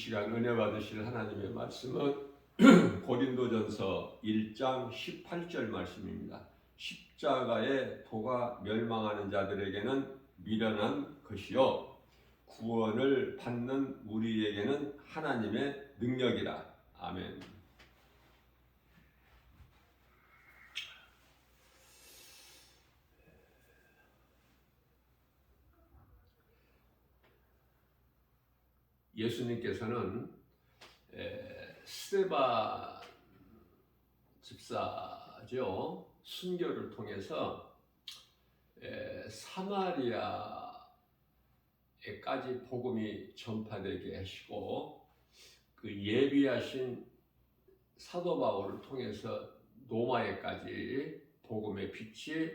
시간 은혜 받으실 하나님의 말씀은 고린도전서 1장 18절 말씀입니다. 십자가의 도가 멸망하는 자들에게는 미련한 것이요 구원을 받는 우리에게는 하나님의 능력이라. 아멘. 예수님께서는 스데반 집사죠. 순교를 통해서 사마리아에까지 복음이 전파되게 하시고 그 예비하신 사도 바울을 통해서 로마에까지 복음의 빛이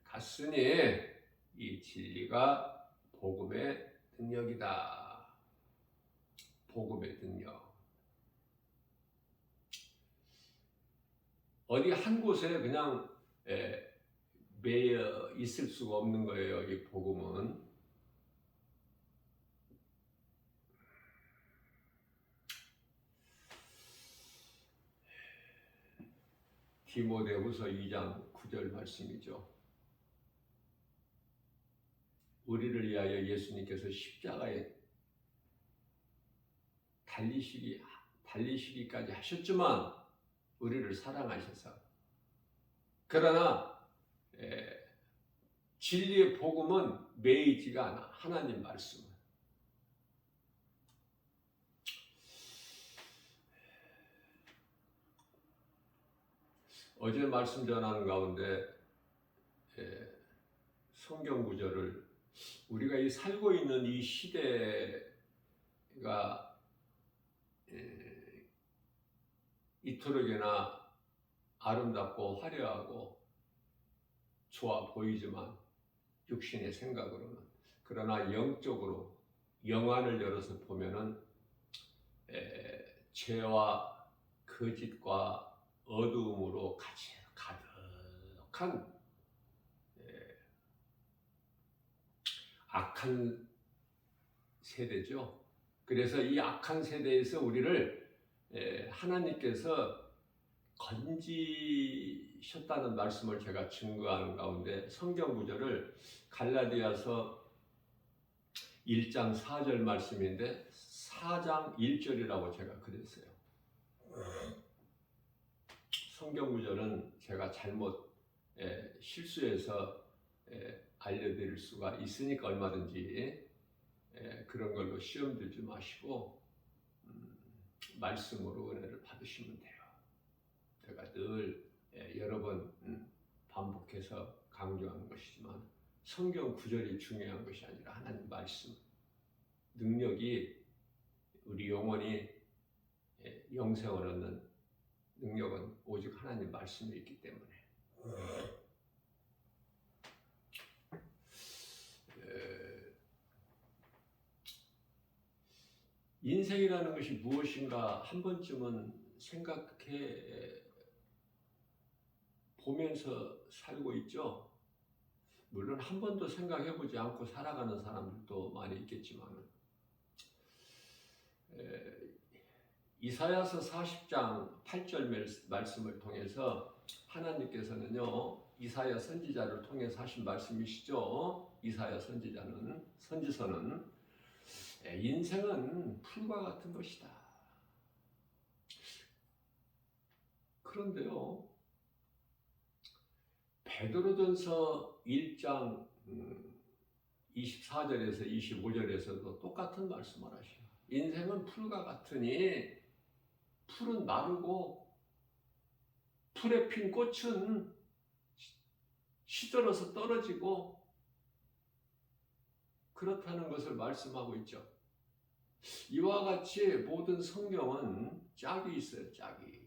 들어갔으니 이 진리가 복음의 능력이다. 복음의 능력. 어디 한 곳에 그냥 매여 있을 수가 없는 거예요. 이 복음은. 디모데후서 2장 9절 말씀이죠. 우리를 위하여 예수님께서 십자가에 달리시기까지 하셨지만 우리를 사랑하셔서 그러나 진리의 복음은 매이지가 않아. 하나님 말씀은. 어제 말씀 전하는 가운데 성경 구절을 우리가 이 살고 있는 이 시대가 이토록이나 아름답고 화려하고 좋아 보이지만 육신의 생각으로는, 그러나 영적으로 영안을 열어서 보면은 죄와 거짓과 어두움으로 가득한 악한 세대죠. 그래서 이 악한 세대에서 우리를 하나님께서 건지셨다는 말씀을 제가 증거하는 가운데 성경 구절을 갈라디아서 1장 4절 말씀인데 4장 1절이라고 제가 그랬어요. 성경 구절은 제가 잘못 실수해서 알려드릴 수가 있으니까 얼마든지 그런 걸로 시험 들지 마시고 말씀으로 은혜를 받으시면 돼요. 제가 늘 여러 번 반복해서 강조하는 것이지만 성경 구절이 중요한 것이 아니라 하나님 말씀, 능력이 우리 영혼이 영생을 얻는 능력은 오직 하나님 말씀이 있기 때문에 인생이라는 것이 무엇인가 한 번쯤은 생각해 보면서 살고 있죠. 물론 한 번도 생각해 보지 않고 살아가는 사람들도 많이 있겠지만 이사야서 40장 8절 말씀을 통해서 하나님께서는요, 이사야 선지자를 통해서 하신 말씀이시죠. 이사야 선지서는 인생은 풀과 같은 것이다. 그런데요, 베드로전서 1장 24절에서 25절에서도 똑같은 말씀을 하셔요. 인생은 풀과 같으니 풀은 마르고 풀에 핀 꽃은 시들어서 떨어지고 그렇다는 것을 말씀하고 있죠. 이와 같이 모든 성경은 짝이 있어요. 짝이.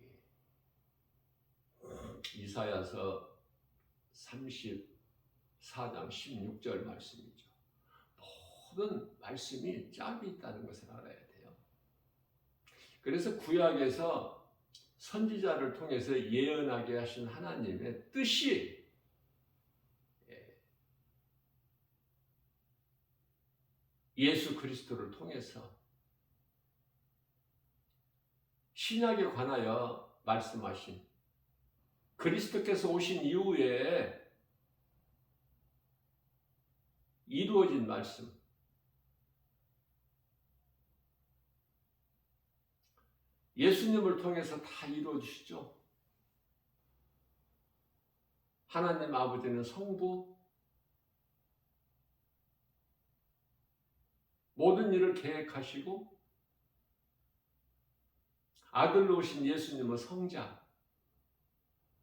이사야서 34장 16절 말씀이죠. 모든 말씀이 짝이 있다는 것을 알아야 돼요. 그래서 구약에서 선지자를 통해서 예언하게 하신 하나님의 뜻이 예수 그리스도를 통해서 신약에 관하여 말씀하신 그리스도께서 오신 이후에 이루어진 말씀, 예수님을 통해서 다 이루어지시죠. 하나님 아버지는 성부, 모든 일을 계획하시고 아들로 오신 예수님은 성자,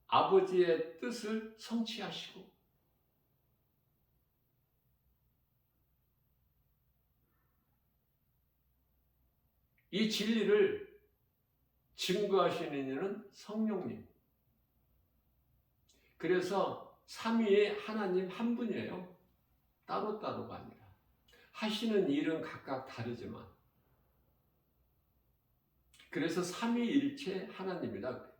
아버지의 뜻을 성취하시고 이 진리를 증거하시는 이는 성령님. 그래서 삼위의 하나님 한 분이에요. 따로따로가 아니라. 하시는 일은 각각 다르지만 그래서 삼위일체 하나님이다.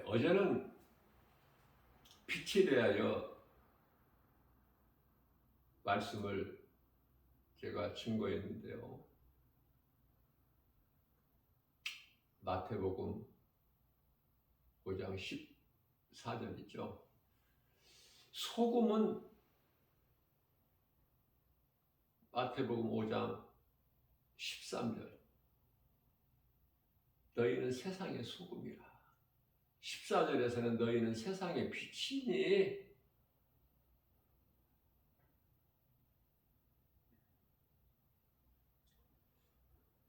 어제는 빛에 대하여 말씀을 제가 증거했는데요. 마태복음 5장 14절이죠. 소금은 마태복음 5장 13절. 너희는 세상의 소금이라. 14절에서는 너희는 세상의 빛이니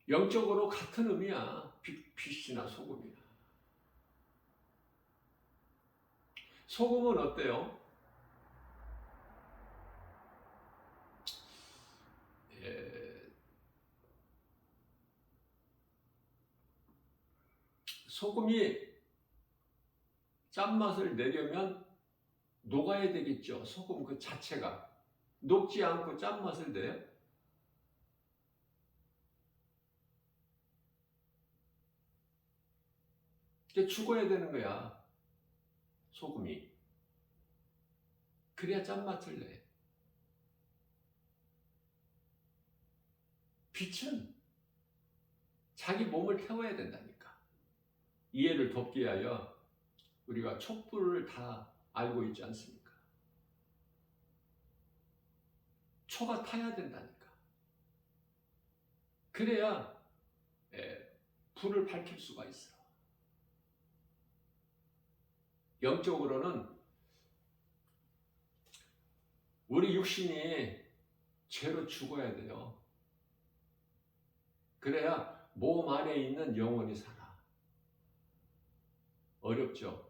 영적으로 같은 의미야. 빛이나 소금이나. 소금은 어때요? 소금이 짠맛을 내려면 녹아야 되겠죠. 소금 그 자체가. 녹지 않고 짠맛을 내요? 이게 죽어야 되는 거야. 소금이. 그래야 짠맛을 내. 빛은 자기 몸을 태워야 된다니까. 이해를 돕기 위하여 우리가 촛불을 다 알고 있지 않습니까? 초가 타야 된다니까. 그래야 불을 밝힐 수가 있어. 영적으로는 우리 육신이 죄로 죽어야 돼요. 그래야 몸 안에 있는 영혼이 살아. 어렵죠?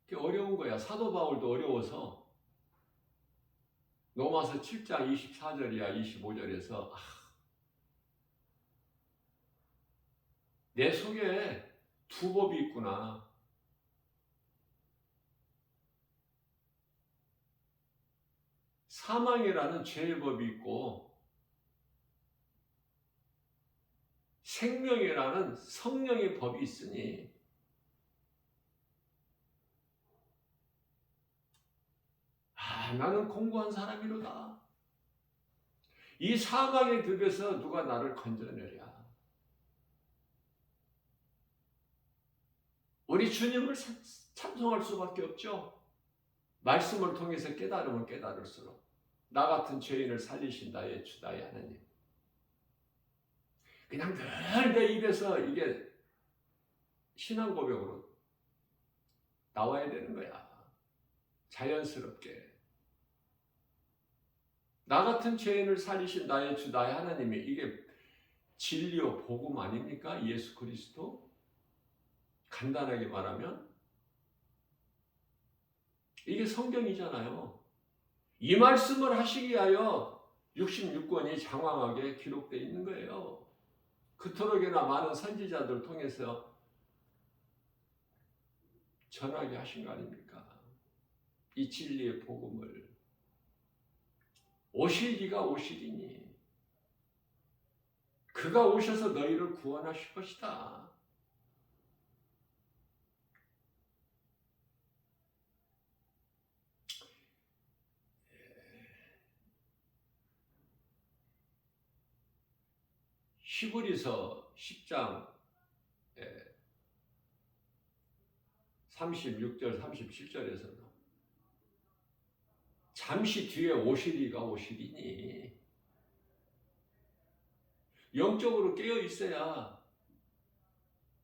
그게 어려운 거야. 사도 바울도 어려워서 로마서 7장 24절이야 25절에서 내 속에 두 법이 있구나. 사망이라는 죄의 법이 있고 생명이라는 성령의 법이 있으니 나는 공고한 사람이로다. 이 사망의 늪에서 누가 나를 건져내랴. 우리 주님을 찬송할 수밖에 없죠. 말씀을 통해서 깨달으면 깨달을수록 나 같은 죄인을 살리신 나의 주 나의 하나님. 그냥 늘 내 입에서 이게 신앙 고백으로 나와야 되는 거야. 자연스럽게. 나 같은 죄인을 살리신 나의 주 나의 하나님이 이게 진리요 복음 아닙니까? 예수 그리스도? 간단하게 말하면 이게 성경이잖아요. 이 말씀을 하시기 위하여 66권이 장황하게 기록되어 있는 거예요. 그토록이나 많은 선지자들 통해서 전하게 하신 거 아닙니까? 이 진리의 복음을. 오실 이가 오시리니 그가 오셔서 너희를 구원하실 것이다. 히브리서 10장 36절 37절에서는 잠시 뒤에 오시리가 오시리니 영적으로 깨어 있어야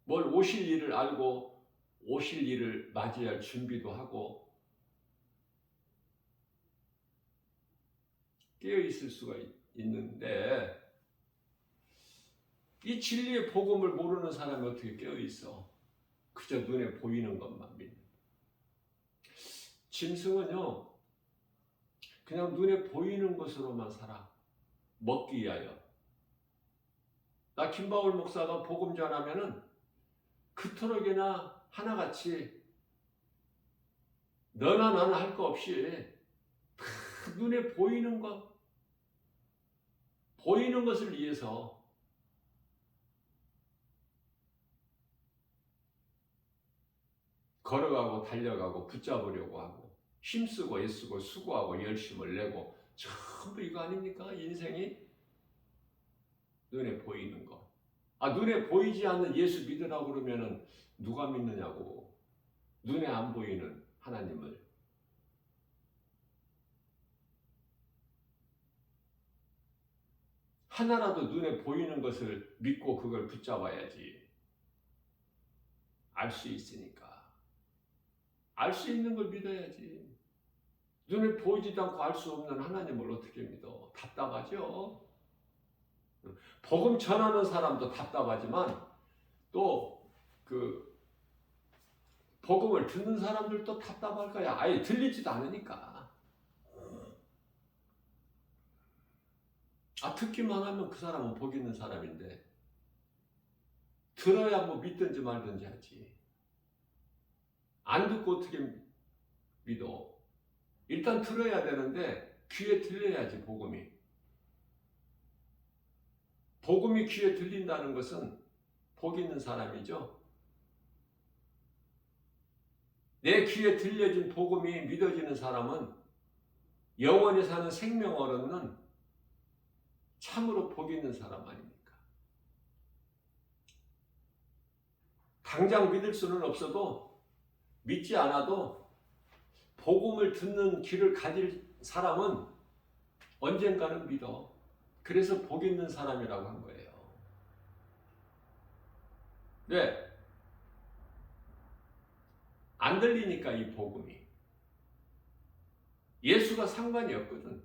뭘 오실 일을 알고 오실 일을 맞이할 준비도 하고 깨어 있을 수가 있는데 이 진리의 복음을 모르는 사람이 어떻게 깨어 있어? 그저 눈에 보이는 것만 믿는. 짐승은요, 그냥 눈에 보이는 것으로만 살아. 먹기 위하여. 나 김바울 목사가 복음 전하면은 그토록이나 하나같이 너나 나나 할 거 없이 다 눈에 보이는 것, 보이는 것을 위해서 걸어가고 달려가고 붙잡으려고 하고 힘쓰고 애쓰고 수고하고 열심을 내고 전부 이거 아닙니까? 인생이 눈에 보이는 거. 눈에 보이지 않는 예수 믿으라고 그러면은 누가 믿느냐고. 눈에 안 보이는 하나님을. 하나라도 눈에 보이는 것을 믿고 그걸 붙잡아야지. 알 수 있으니까. 알 수 있는 걸 믿어야지. 눈에 보이지도 않고 알 수 없는 하나님을 어떻게 믿어? 답답하죠? 복음 전하는 사람도 답답하지만 또 그 복음을 듣는 사람들도 답답할 거야. 아예 들리지도 않으니까. 듣기만 하면 그 사람은 복 있는 사람인데 들어야 뭐 믿든지 말든지 하지. 안 듣고 어떻게 믿어? 일단 들어야 되는데 귀에 들려야지 복음이. 복음이 귀에 들린다는 것은 복 있는 사람이죠. 내 귀에 들려진 복음이 믿어지는 사람은 영원히 사는 생명 얻는 참으로 복 있는 사람 아닙니까? 당장 믿을 수는 없어도 믿지 않아도 복음을 듣는 귀를 가질 사람은 언젠가는 믿어. 그래서 복 있는 사람이라고 한 거예요. 왜? 안 들리니까 이 복음이. 예수가 상관이 없거든.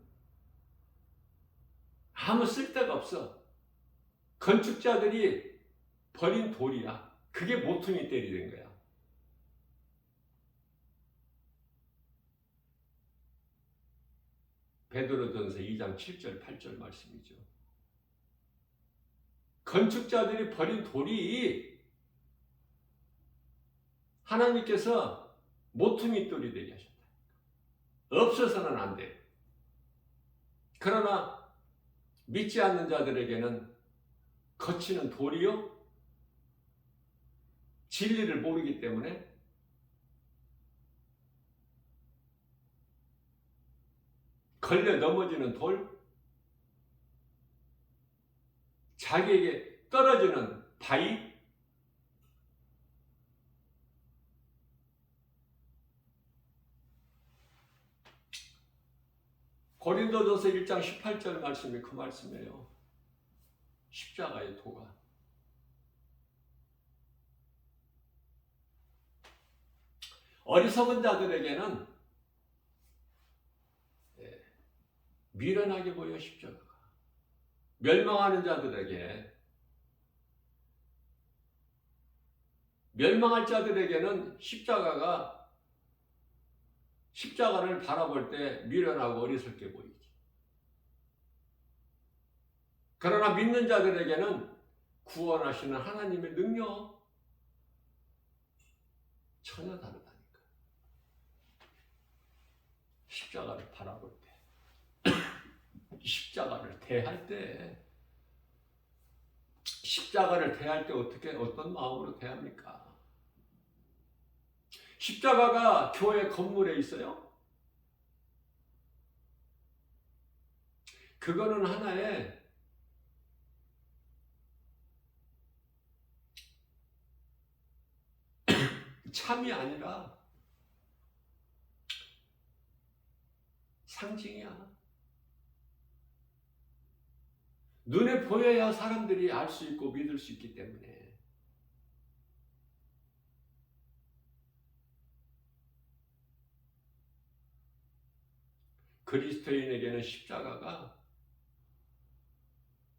아무 쓸데가 없어. 건축자들이 버린 돌이야. 그게 모퉁이 때리는 거야. 베드로전서 2장 7절 8절 말씀이죠. 건축자들이 버린 돌이 하나님께서 모퉁이 돌이 되게 하셨다. 없어서는 안 돼. 그러나 믿지 않는 자들에게는 거치는 돌이요. 진리를 모르기 때문에 걸려 넘어지는 돌, 자기에게 떨어지는 바위, 고린도전서 1장 18절 말씀이 그 말씀이에요. 십자가의 도가. 어리석은 자들에게는 미련하게 보여 십자가가. 멸망하는 자들에게, 멸망할 자들에게는 십자가를 바라볼 때 미련하고 어리석게 보이지. 그러나 믿는 자들에게는 구원하시는 하나님의 능력 전혀 다르다니까. 십자가를 바라볼 때, 십자가를 대할 때 어떻게 어떤 마음으로 대합니까? 십자가가 교회 건물에 있어요? 그거는 하나의 참이 아니라 상징이야. 눈에 보여야 사람들이 알 수 있고 믿을 수 있기 때문에. 그리스도인에게는 십자가가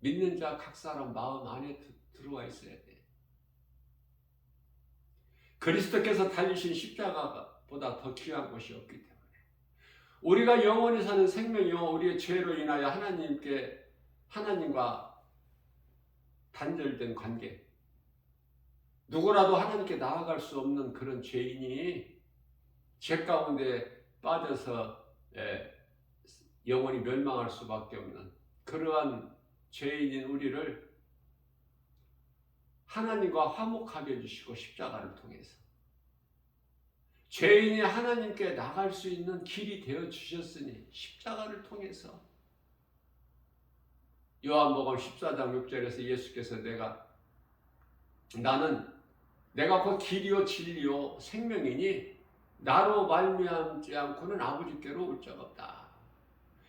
믿는 자 각 사람 마음 안에 들어와 있어야 돼. 그리스도께서 달리신 십자가보다 더 귀한 것이 없기 때문에. 우리가 영원히 사는 생명이요 우리의 죄로 인하여 하나님과 단절된 관계, 누구라도 하나님께 나아갈 수 없는 그런 죄인이 죄 가운데 빠져서 영원히 멸망할 수밖에 없는 그러한 죄인인 우리를 하나님과 화목하게 해주시고 십자가를 통해서 죄인이 하나님께 나갈 수 있는 길이 되어 주셨으니 십자가를 통해서 요한복음 14장 6절에서 예수께서 내가 곧 길이요 진리요 생명이니 나로 말미암지 않고는 아버지께로 올 자가 없다.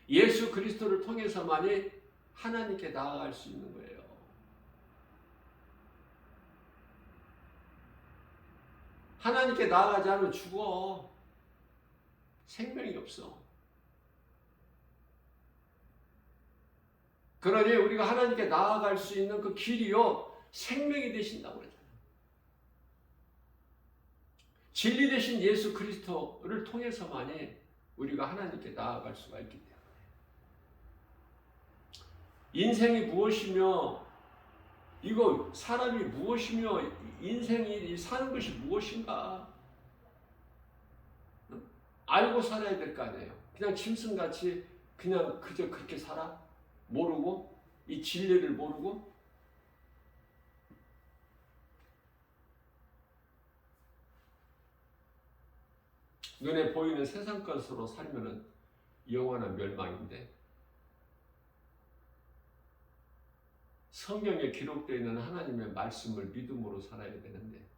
예수 그리스도를 통해서만이 하나님께 나아갈 수 있는 거예요. 하나님께 나아가지 않으면 죽어. 생명이 없어. 그러니 우리가 하나님께 나아갈 수 있는 그 길이요 생명이 되신다고 그러잖아요. 진리 되신 예수 그리스도를 통해서만이 우리가 하나님께 나아갈 수가 있기 때문에. 인생이 무엇이며 이거 사람이 무엇이며 인생이 사는 것이 무엇인가 알고 살아야 될 거 아니에요. 그냥 짐승같이 그냥 그저 그렇게 살아? 모르고 이 진리를 모르고 눈에 보이는 세상 것으로 살면은 영원한 멸망인데 성경에 기록되어 있는 하나님의 말씀을 믿음으로 살아야 되는데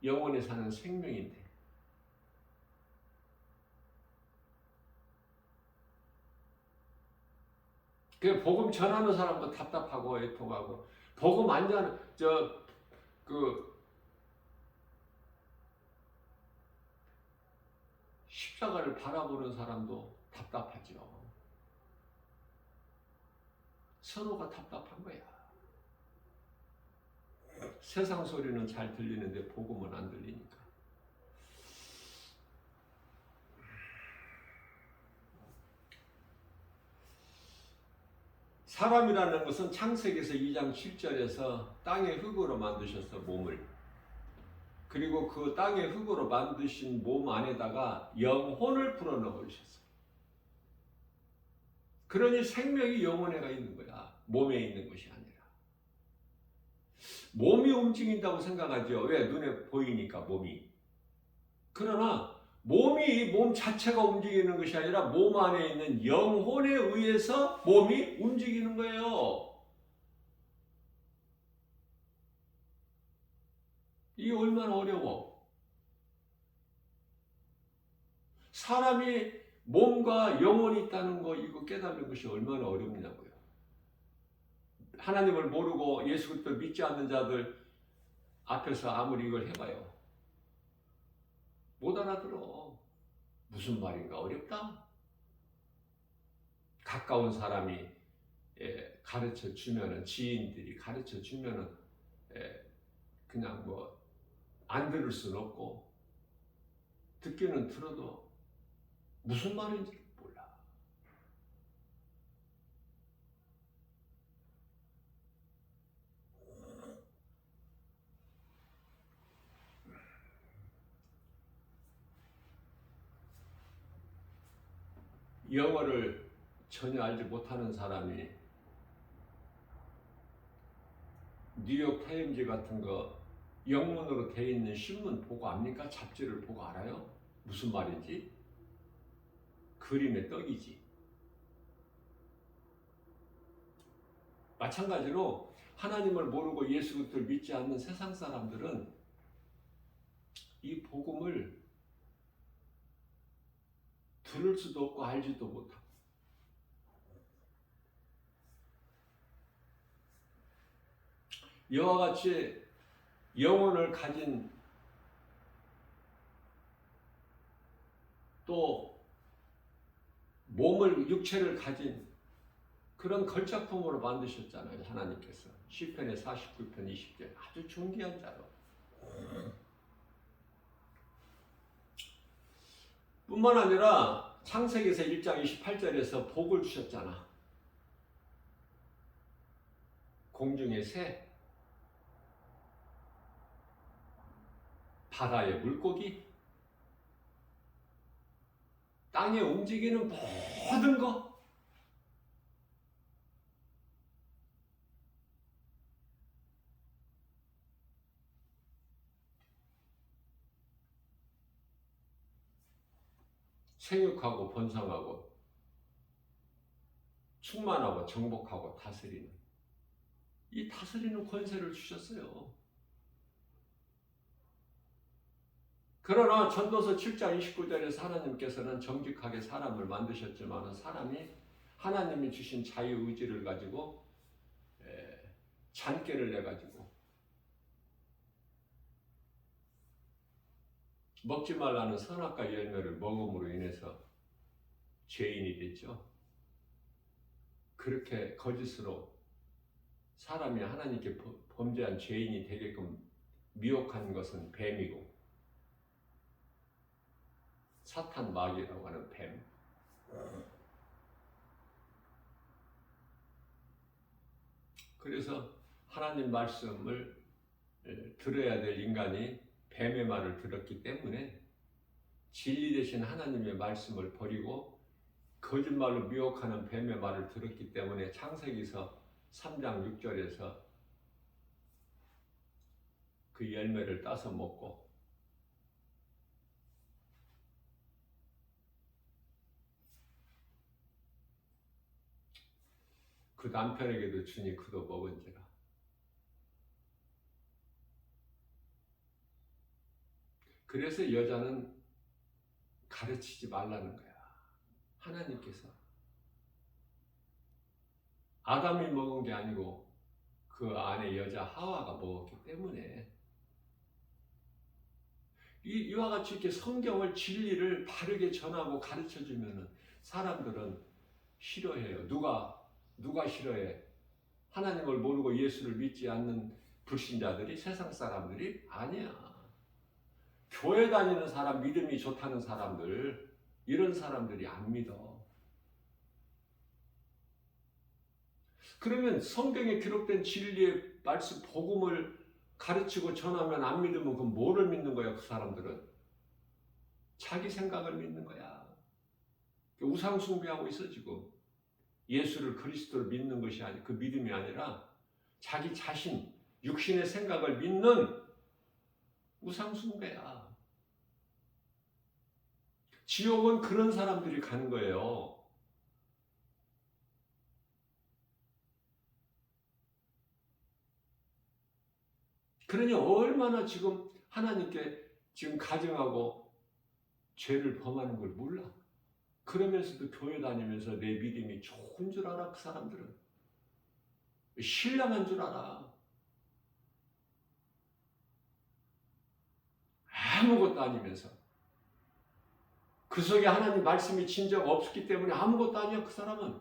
영원히 사는 생명인데 그 복음 전하는 사람도 답답하고 애통하고 복음 안 전하는 십자가를 바라보는 사람도 답답하죠. 서로가 답답한 거야. 세상 소리는 잘 들리는데 복음은 안 들리니까. 사람이라는 것은 창세기에서 2장 7절에서 땅의 흙으로 만드셔서 몸을, 그리고 그 땅의 흙으로 만드신 몸 안에다가 영혼을 불어넣으셨어요. 그러니 생명이 영혼에가 있는 거야. 몸에 있는 것이 아니라. 몸이 움직인다고 생각하죠. 왜? 눈에 보이니까 몸이. 그러나 몸 자체가 움직이는 것이 아니라 몸 안에 있는 영혼에 의해서 몸이 움직이는 거예요. 이게 얼마나 어려워. 사람이 몸과 영혼이 있다는 거 이거 깨닫는 것이 얼마나 어렵냐고요. 하나님을 모르고 예수 그리스도를 믿지 않는 자들 앞에서 아무리 이걸 해봐요. 못 알아들어. 무슨 말인가 어렵다. 가까운 사람이 가르쳐 주면은, 지인들이 가르쳐 주면은 그냥 뭐 안 들을 수는 없고 듣기는 들어도 무슨 말인지 몰라. 영어를 전혀 알지 못하는 사람이 뉴욕 타임즈 같은 거 영문으로 되어 있는 신문 보고 압니까? 잡지를 보고 알아요? 무슨 말인지? 그림의 떡이지. 마찬가지로 하나님을 모르고 예수 그리스도를 믿지 않는 세상 사람들은 이 복음을 들을 수도 없고 알지도 못하고 이와 같이 영혼을 가진 또 몸을 육체를 가진 그런 걸작품으로 만드셨잖아요. 하나님께서 시편의 49편 20절 아주 존귀한 자로 뿐만 아니라 창세기에서 1장 28절에서 복을 주셨잖아. 공중의 새, 바다의 물고기, 땅에 움직이는 모든 것, 생육하고 번성하고 충만하고 정복하고 다스리는 이 다스리는 권세를 주셨어요. 그러나 전도서 7장 29절에서 하나님께서는 정직하게 사람을 만드셨지만 사람이 하나님이 주신 자유의지를 가지고 잔꾀를 내가지고 먹지 말라는 선악과 열매를 먹음으로 인해서 죄인이 됐죠. 그렇게 거짓으로 사람이 하나님께 범죄한 죄인이 되게끔 미혹한 것은 뱀이고 사탄 마귀라고 하는 뱀. 그래서 하나님 말씀을 들어야 될 인간이 뱀의 말을 들었기 때문에 진리 대신 하나님의 말씀을 버리고 거짓말로 미혹하는 뱀의 말을 들었기 때문에 창세기서 3장 6절에서 그 열매를 따서 먹고 그 남편에게도 주니 그도 먹은지라. 그래서 여자는 가르치지 말라는 거야. 하나님께서 아담이 먹은 게 아니고 그 안에 여자 하와가 먹었기 때문에 이와 같이 이렇게 성경을 진리를 바르게 전하고 가르쳐주면 사람들은 싫어해요. 누가 싫어해? 하나님을 모르고 예수를 믿지 않는 불신자들이, 세상 사람들이? 아니야. 교회 다니는 사람, 믿음이 좋다는 사람들, 이런 사람들이 안 믿어. 그러면 성경에 기록된 진리의 말씀, 복음을 가르치고 전하면 안 믿으면 그럼 뭐를 믿는 거야? 그 사람들은 자기 생각을 믿는 거야. 우상 숭배하고 있어 지금. 예수를, 그리스도를 믿는 것이 아니, 그 믿음이 아니라 자기 자신, 육신의 생각을 믿는 우상 숭배야. 지옥은 그런 사람들이 가는 거예요. 그러니 얼마나 지금 하나님께 지금 가증하고 죄를 범하는 걸 몰라. 그러면서도 교회 다니면서 내 믿음이 좋은 줄 알아. 그 사람들은 신령한 줄 알아. 아무것도 아니면서 그 속에 하나님 말씀이 진정 없었기 때문에 아무것도 아니야. 그 사람은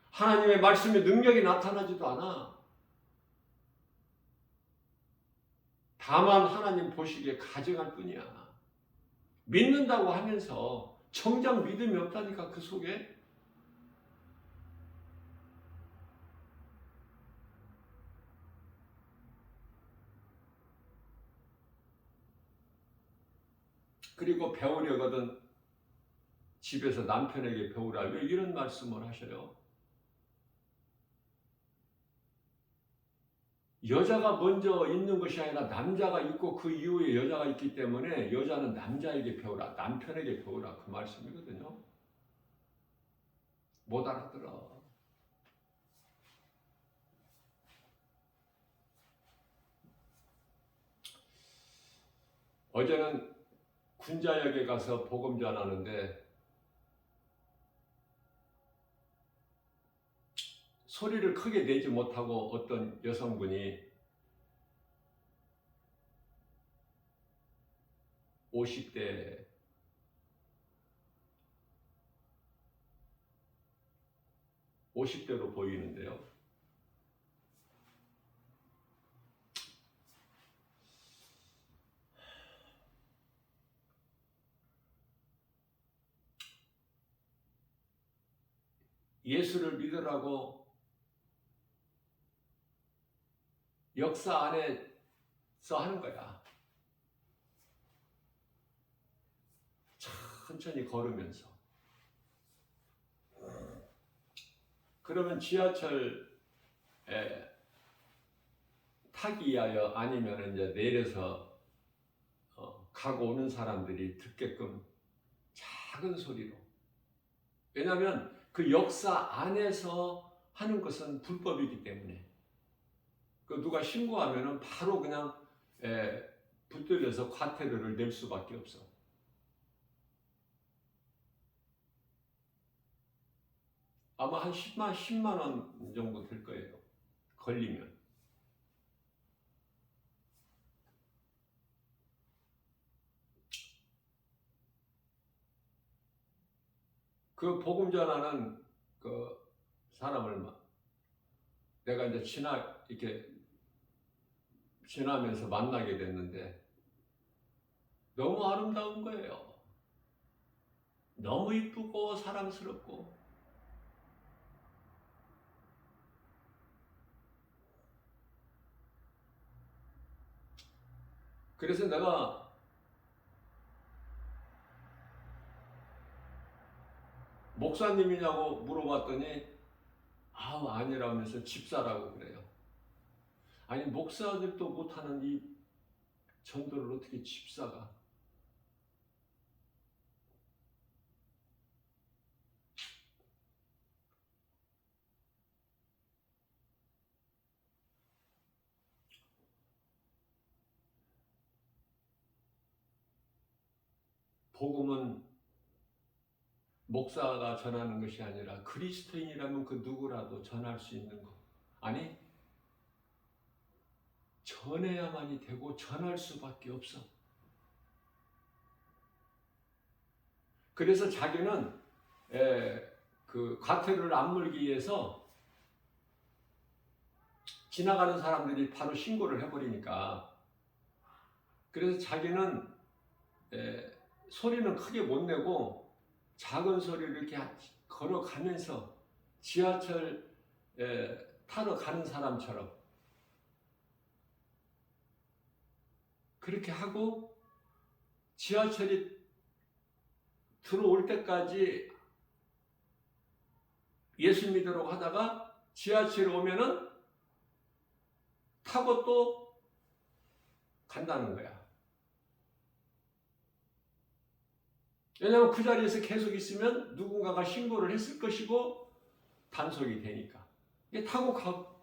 하나님의 말씀의 능력이 나타나지도 않아. 다만 하나님 보시기에 가증할 뿐이야. 믿는다고 하면서 정작 믿음이 없다니까. 그 속에 그리고 배우려거든 집에서 남편에게 배우라. 왜 이런 말씀을 하셔요? 여자가 먼저 있는 것이 아니라 남자가 있고 그 이후에 여자가 있기 때문에 여자는 남자에게 배우라, 남편에게 배우라, 그 말씀이거든요. 못 알아들어. 어제는 군자역에 가서 복음 전하는데 소리를 크게 내지 못하고 어떤 여성분이 50대로 보이는데요. 예수를 믿으라고 역사 안에서 하는 거야. 천천히 걸으면서. 그러면 지하철에 타기 위하여 아니면 이제 내려서 가고 오는 사람들이 듣게끔 작은 소리로. 왜냐하면 그 역사 안에서 하는 것은 불법이기 때문에. 그 누가 신고하면은 바로 그냥 붙들려서 과태료를 낼 수밖에 없어. 아마 한 10만 원 정도 될 거예요. 걸리면. 그 복음 전하는 그 사람을 내가 이제 이렇게 지나면서 만나게 됐는데 너무 아름다운 거예요. 너무 이쁘고 사랑스럽고. 그래서 내가 목사님이냐고 물어봤더니 아니라면서 집사라고 그래요. 아니 목사들도 못하는 이 전도를 어떻게 집사가. 복음은 목사가 전하는 것이 아니라 그리스도인이라면 그 누구라도 전할 수 있는 것. 아니 전해야만이 되고 전할 수밖에 없어. 그래서 자기는 그 과태료를 안 물기 위해서 지나가는 사람들이 바로 신고를 해버리니까, 그래서 자기는 소리는 크게 못 내고 작은 소리를 이렇게 걸어가면서 지하철 타러 가는 사람처럼 그렇게 하고 지하철이 들어올 때까지 예수 믿으려고 하다가 지하철에 오면은 타고 또 간다는 거야. 왜냐하면 그 자리에서 계속 있으면 누군가가 신고를 했을 것이고 단속이 되니까. 이게 타고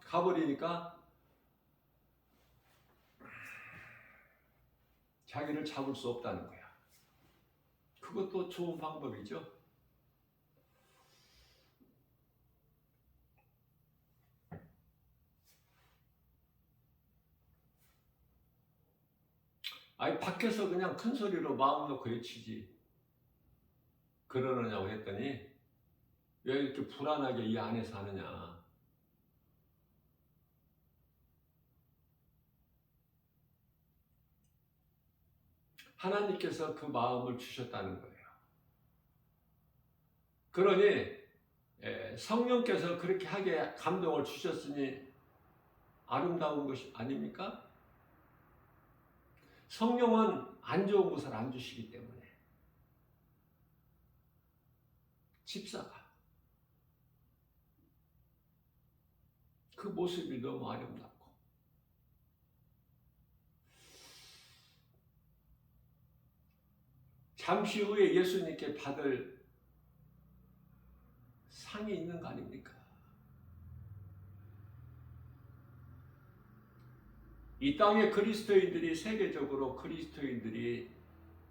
가버리니까 자기를 잡을 수 없다는 거야. 그것도 좋은 방법이죠. 아니 밖에서 그냥 큰 소리로 마음 놓고 외치지 그러느냐고 했더니 왜 이렇게 불안하게 이 안에 사느냐. 하나님께서 그 마음을 주셨다는 거예요. 그러니 성령께서 그렇게 하게 감동을 주셨으니 아름다운 것이 아닙니까? 성령은 안 좋은 것을 안 주시기 때문에. 집사가 그 모습이 너무 아름답고, 잠시 후에 예수님께 받을 상이 있는 거 아닙니까? 이 땅의 그리스도인들이, 세계적으로 그리스도인들이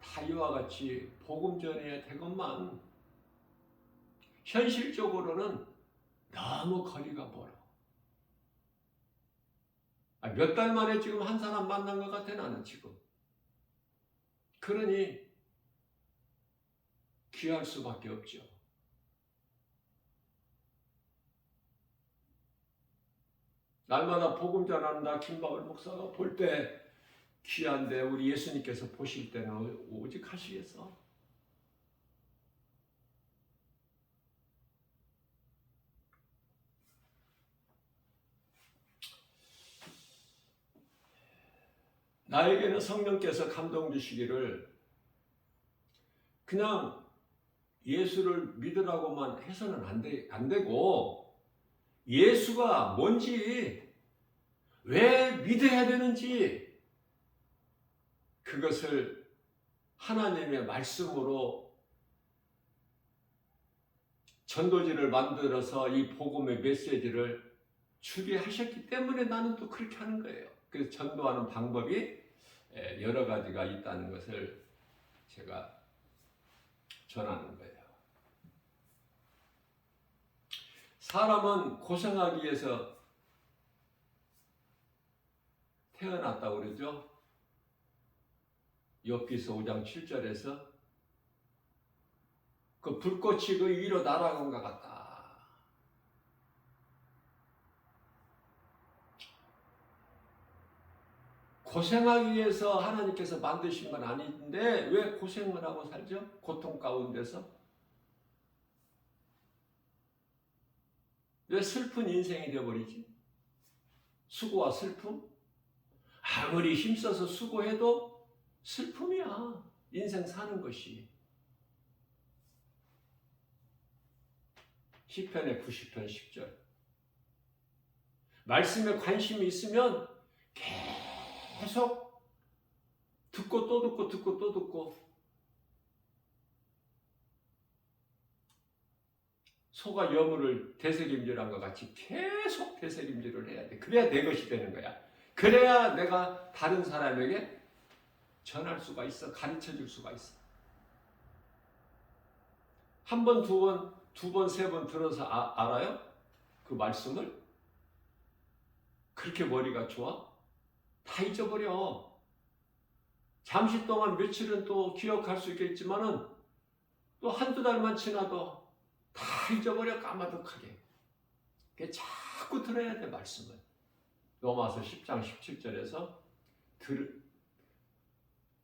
다 이와 같이 복음 전해야 되건만 현실적으로는 너무 거리가 멀어. 몇 달 만에 지금 한 사람 만난 것 같아 나는 지금. 그러니 귀할 수밖에 없죠. 날마다 복음 전한다 김박을 목사가 볼 때 귀한데 우리 예수님께서 보실 때는 오직 하시겠어? 나에게는 성령께서 감동 주시기를 그냥 예수를 믿으라고만 해서는 안 되고 예수가 뭔지 왜 믿어야 되는지 그것을 하나님의 말씀으로 전도지를 만들어서 이 복음의 메시지를 주게 하셨기 때문에 나는 또 그렇게 하는 거예요. 그래서 전도하는 방법이 여러 가지가 있다는 것을 제가 전하는 거예요. 사람은 고생하기 위해서 태어났다고 그러죠. 욥기서 5장 7절에서 그 불꽃이 그 위로 날아간 것 같다. 고생하기 위해서 하나님께서 만드신 건 아닌데 왜 고생을 하고 살죠? 고통 가운데서. 왜 슬픈 인생이 되어버리지? 수고와 슬픔? 아무리 힘써서 수고해도 슬픔이야. 인생 사는 것이. 시편의 90편 10절. 말씀에 관심이 있으면 계속 듣고 또 듣고 듣고 또 듣고 소가 여물을 되새김질한 것 같이 계속 되새김질을 해야 돼. 그래야 내 것이 되는 거야. 그래야 내가 다른 사람에게 전할 수가 있어. 가르쳐 줄 수가 있어. 한 번, 두 번, 세 번 들어서 알아요? 그 말씀을? 그렇게 머리가 좋아? 다 잊어버려. 잠시 동안 며칠은 또 기억할 수 있겠지만은 또 한두 달만 지나도 다 잊어버려 까마득하게. 자꾸 들어야 돼 말씀을. 로마서 10장 17절에서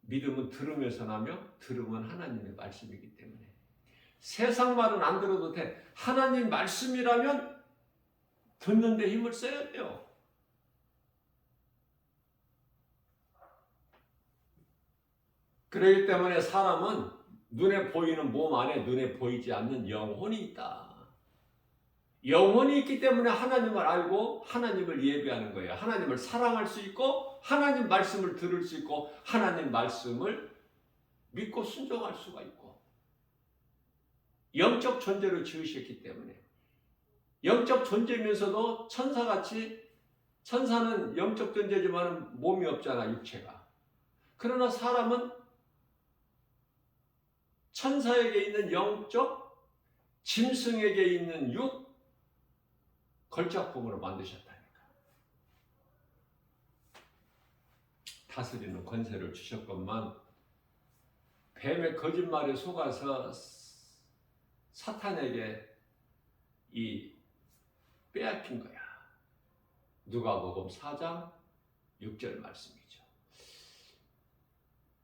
믿음은 들으면서 나며 들음은 하나님의 말씀이기 때문에 세상 말은 안 들어도 돼. 하나님 말씀이라면 듣는 데 힘을 써야 돼요. 그렇기 때문에 사람은 눈에 보이는 몸 안에 눈에 보이지 않는 영혼이 있다. 영혼이 있기 때문에 하나님을 알고 하나님을 예배하는 거예요. 하나님을 사랑할 수 있고 하나님 말씀을 들을 수 있고 하나님 말씀을 믿고 순종할 수가 있고 영적 존재로 지으셨기 때문에 영적 존재면서도 천사같이 천사는 영적 존재지만 몸이 없잖아 육체가. 그러나 사람은 천사에게 있는 영적 짐승에게 있는 육 걸작품으로 만드셨다니까. 다스리는 권세를 주셨건만 뱀의 거짓말에 속아서 사탄에게 빼앗긴 거야. 누가복음 4장 6절 말씀이죠.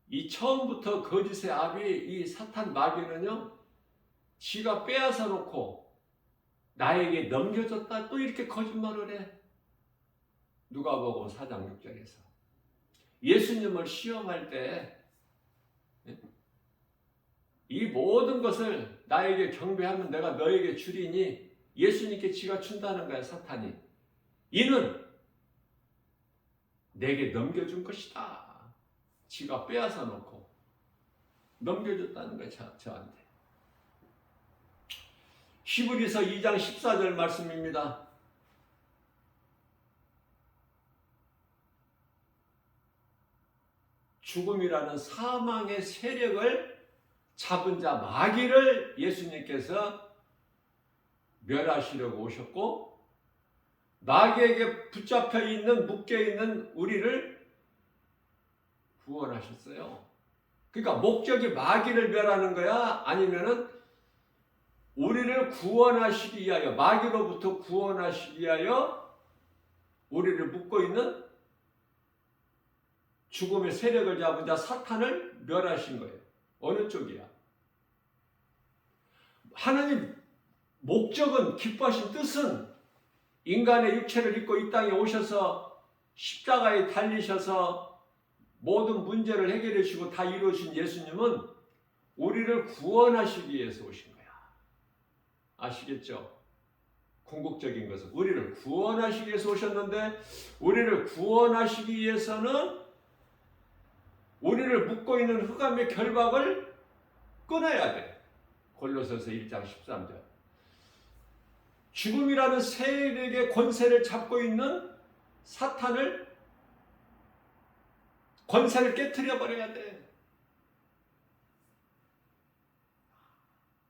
이 처음부터 거짓의 아비 이 사탄 마귀는요, 지가 빼앗아 놓고 나에게 넘겨줬다 또 이렇게 거짓말을 해. 누가복음 4장 6절에서 예수님을 시험할 때 이 모든 것을 나에게 경배하면 내가 너에게 주리니 예수님께 지가 준다는 거야. 사탄이. 이는 내게 넘겨준 것이다. 지가 빼앗아 놓고 넘겨줬다는 거야. 저한테. 히브리서 2장 14절 말씀입니다. 죽음이라는 사망의 세력을 잡은 자 마귀를 예수님께서 멸하시려고 오셨고, 마귀에게 붙잡혀 있는, 묶여 있는 우리를 구원하셨어요. 그러니까 목적이 마귀를 멸하는 거야? 아니면은 우리를 구원하시기 위하여, 마귀로부터 구원하시기 위하여 우리를 묶고 있는 죽음의 세력을 잡은 자 사탄을 멸하신 거예요. 어느 쪽이야? 하나님 목적은, 기뻐하신 뜻은 인간의 육체를 입고 이 땅에 오셔서 십자가에 달리셔서 모든 문제를 해결해 주시고 다 이루어진 예수님은 우리를 구원하시기 위해서 오신 거야. 아시겠죠? 궁극적인 것은 우리를 구원하시기 위해서 오셨는데, 우리를 구원하시기 위해서는 우리를 묶고 있는 흑암의 결박을 끊어야 돼. 골로새서 1장 13절. 죽음이라는 세력의 권세를 잡고 있는 사탄을, 권세를 깨트려 버려야 돼.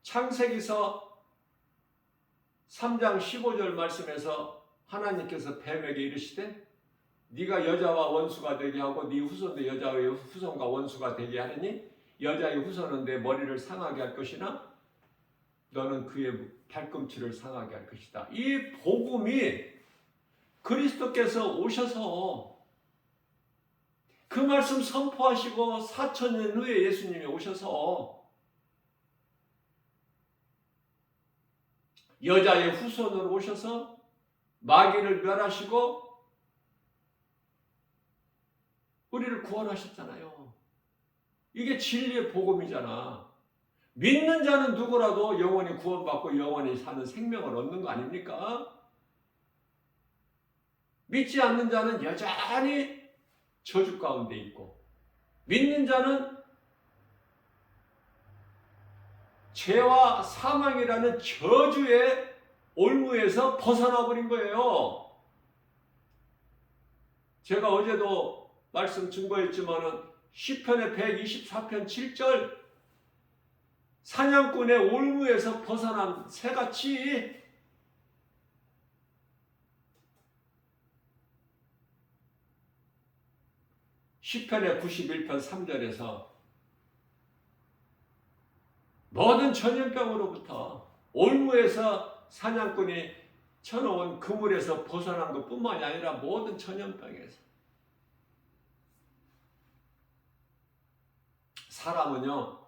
창세기서 3장 15절 말씀에서 하나님께서 뱀에게 이르시되 네가 여자와 원수가 되게 하고 네 후손도 여자의 후손과 원수가 되게 하리니 여자의 후손은 내 머리를 상하게 할 것이나 너는 그의 발꿈치를 상하게 할 것이다. 이 복음이 그리스도께서 오셔서 그 말씀 선포하시고 4000년 후에 예수님이 오셔서 여자의 후손으로 오셔서 마귀를 멸하시고 우리를 구원하셨잖아요. 이게 진리의 복음이잖아. 믿는 자는 누구라도 영원히 구원받고 영원히 사는 생명을 얻는 거 아닙니까? 믿지 않는 자는 여전히 저주 가운데 있고, 믿는 자는 죄와 사망이라는 저주의 올무에서 벗어나 버린 거예요. 제가 어제도 말씀 증거했지만은 시편의 124편 7절, 사냥꾼의 올무에서 벗어난 새같이 시편의 91편 3절에서 모든 전염병으로부터 올무에서 사냥꾼이 쳐놓은 그물에서 벗어난 것뿐만이 아니라 모든 전염병에서. 사람은요,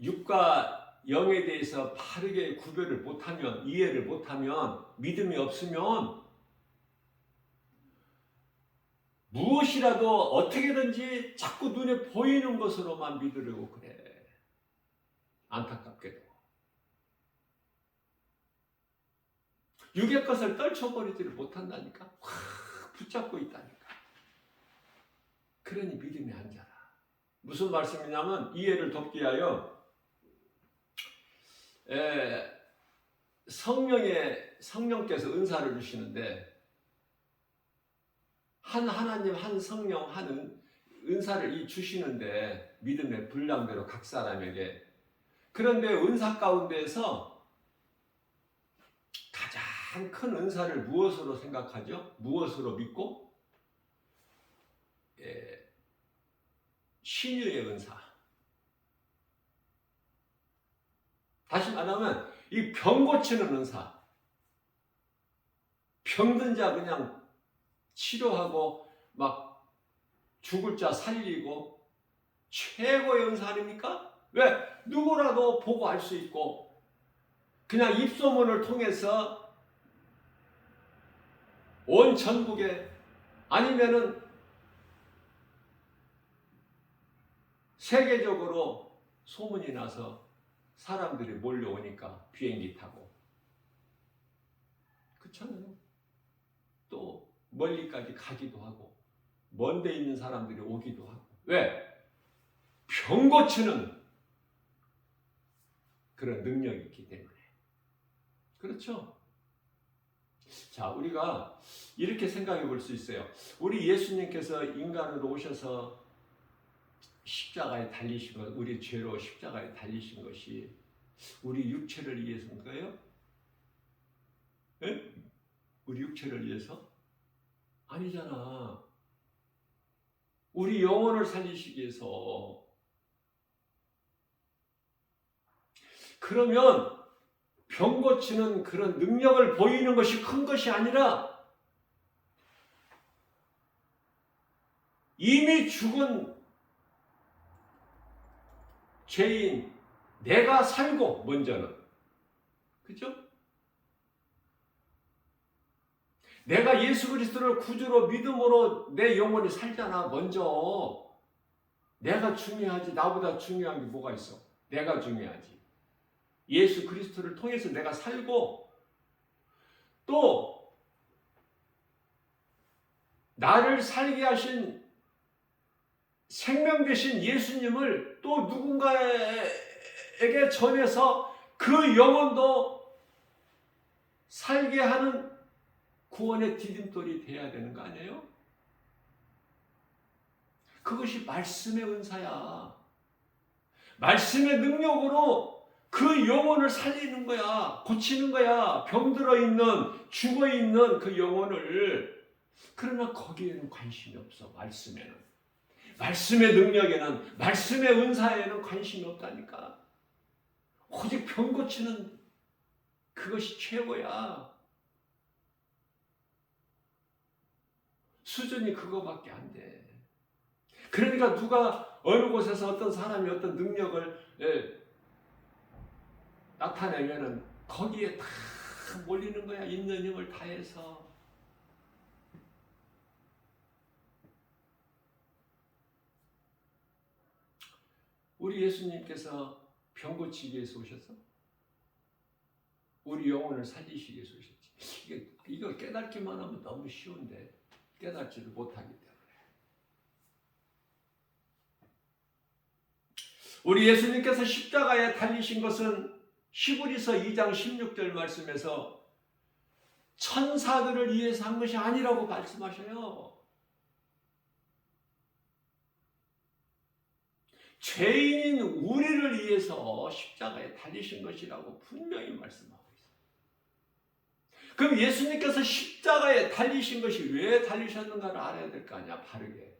육과 영에 대해서 바르게 구별을 못하면, 이해를 못하면, 믿음이 없으면 무엇이라도 어떻게든지 자꾸 눈에 보이는 것으로만 믿으려고 그래. 안타깝게도. 육의 것을 떨쳐버리지를 못한다니까. 확 붙잡고 있다니까. 그러니 믿음이 안 자라. 무슨 말씀이냐면, 이해를 돕기 위하여 성령께서 은사를 주시는데, 한 하나님, 한 성령, 한 은사를 주시는데, 믿음의 분량대로 각 사람에게. 그런데 은사 가운데에서 가장 큰 은사를 무엇으로 생각하죠? 무엇으로 믿고? 신유의 은사. 다시 말하면 이 병 고치는 은사. 병든 자 그냥 치료하고 막 죽을 자 살리고 최고의 은사 아닙니까? 왜? 누구라도 보고 알 수 있고 그냥 입소문을 통해서 온 전국에, 아니면은 세계적으로 소문이 나서 사람들이 몰려오니까 비행기 타고. 그렇잖아요. 또 멀리까지 가기도 하고 먼 데 있는 사람들이 오기도 하고. 왜? 병 고치는 그런 능력이 있기 때문에. 그렇죠? 자, 우리가 이렇게 생각해 볼 수 있어요. 우리 예수님께서 인간으로 오셔서 십자가에 달리신 것, 우리 죄로 십자가에 달리신 것이 우리 육체를 위해서인가요? 예? 우리 육체를 위해서? 아니잖아. 우리 영혼을 살리시기 위해서. 그러면 병 고치는 그런 능력을 보이는 것이 큰 것이 아니라 이미 죽은 죄인 내가 살고 먼저는, 그죠? 내가 예수 그리스도를 구주로 믿음으로 내 영혼이 살잖아. 먼저 내가 중요하지. 나보다 중요한 게 뭐가 있어? 내가 중요하지. 예수 그리스도를 통해서 내가 살고, 또 나를 살게 하신 생명 되신 예수님을 또 누군가에게 전해서 그 영혼도 살게 하는 구원의 디딤돌이 돼야 되는 거 아니에요? 그것이 말씀의 은사야. 말씀의 능력으로 그 영혼을 살리는 거야. 고치는 거야. 병들어 있는, 죽어 있는 그 영혼을. 그러나 거기에는 관심이 없어. 말씀에는. 말씀의 능력에는, 말씀의 은사에는 관심이 없다니까. 오직 병 고치는 그것이 최고야. 수준이 그거밖에 안 돼. 그러니까 누가 어느 곳에서 어떤 사람이 어떤 능력을 나타내면은 거기에 다 몰리는 거야. 있는 힘을 다해서. 우리 예수님께서 병 고치기 위해서 오셨어? 우리 영혼을 살리시기 위해서 오셨지. 이걸 깨닫기만 하면 너무 쉬운데 깨닫지를 못하기 때문에. 우리 예수님께서 십자가에 달리신 것은 히브리서 2장 16절 말씀에서 천사들을 위해서 한 것이 아니라고 말씀하셔요. 죄인인 우리를 위해서 십자가에 달리신 것이라고 분명히 말씀하고 있어요. 그럼 예수님께서 십자가에 달리신 것이 왜 달리셨는가를 알아야 될 거 아니야, 바르게.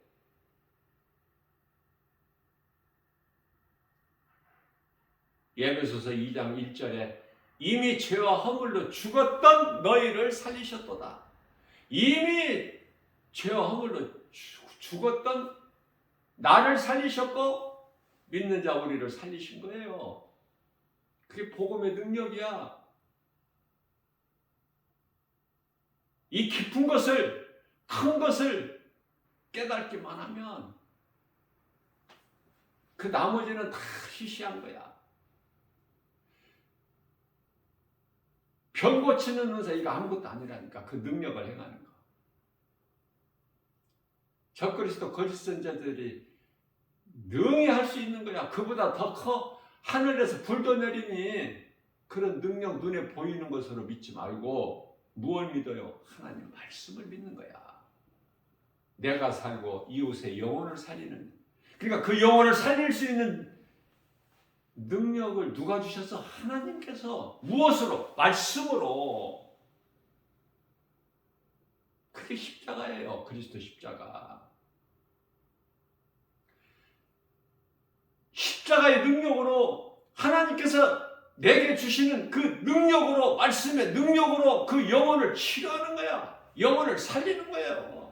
에베소서 2장 1절에 이미 죄와 허물로 죽었던 너희를 살리셨도다. 이미 죄와 허물로 죽었던 나를 살리셨고 믿는 자 우리를 살리신 거예요. 그게 복음의 능력이야. 이 깊은 것을, 큰 것을 깨닫기만 하면 그 나머지는 다 시시한 거야. 병 고치는 은사 이거 아무것도 아니라니까. 그 능력을 행하는 거. 적그리스도 거짓 선자들이 능히 할 수 있는 거야. 그보다 더 커. 하늘에서 불도 내리니 그런 능력 눈에 보이는 것으로 믿지 말고 무엇을 믿어요? 하나님 말씀을 믿는 거야. 내가 살고 이웃의 영혼을 살리는. 그러니까 그 영혼을 살릴 수 있는 능력을 누가 주셔서? 하나님께서. 무엇으로? 말씀으로. 그게 십자가예요. 그리스도 십자가. 십자가의 능력으로 하나님께서 내게 주시는 그 능력으로, 말씀의 능력으로 그 영혼을 치료하는 거야. 영혼을 살리는 거예요.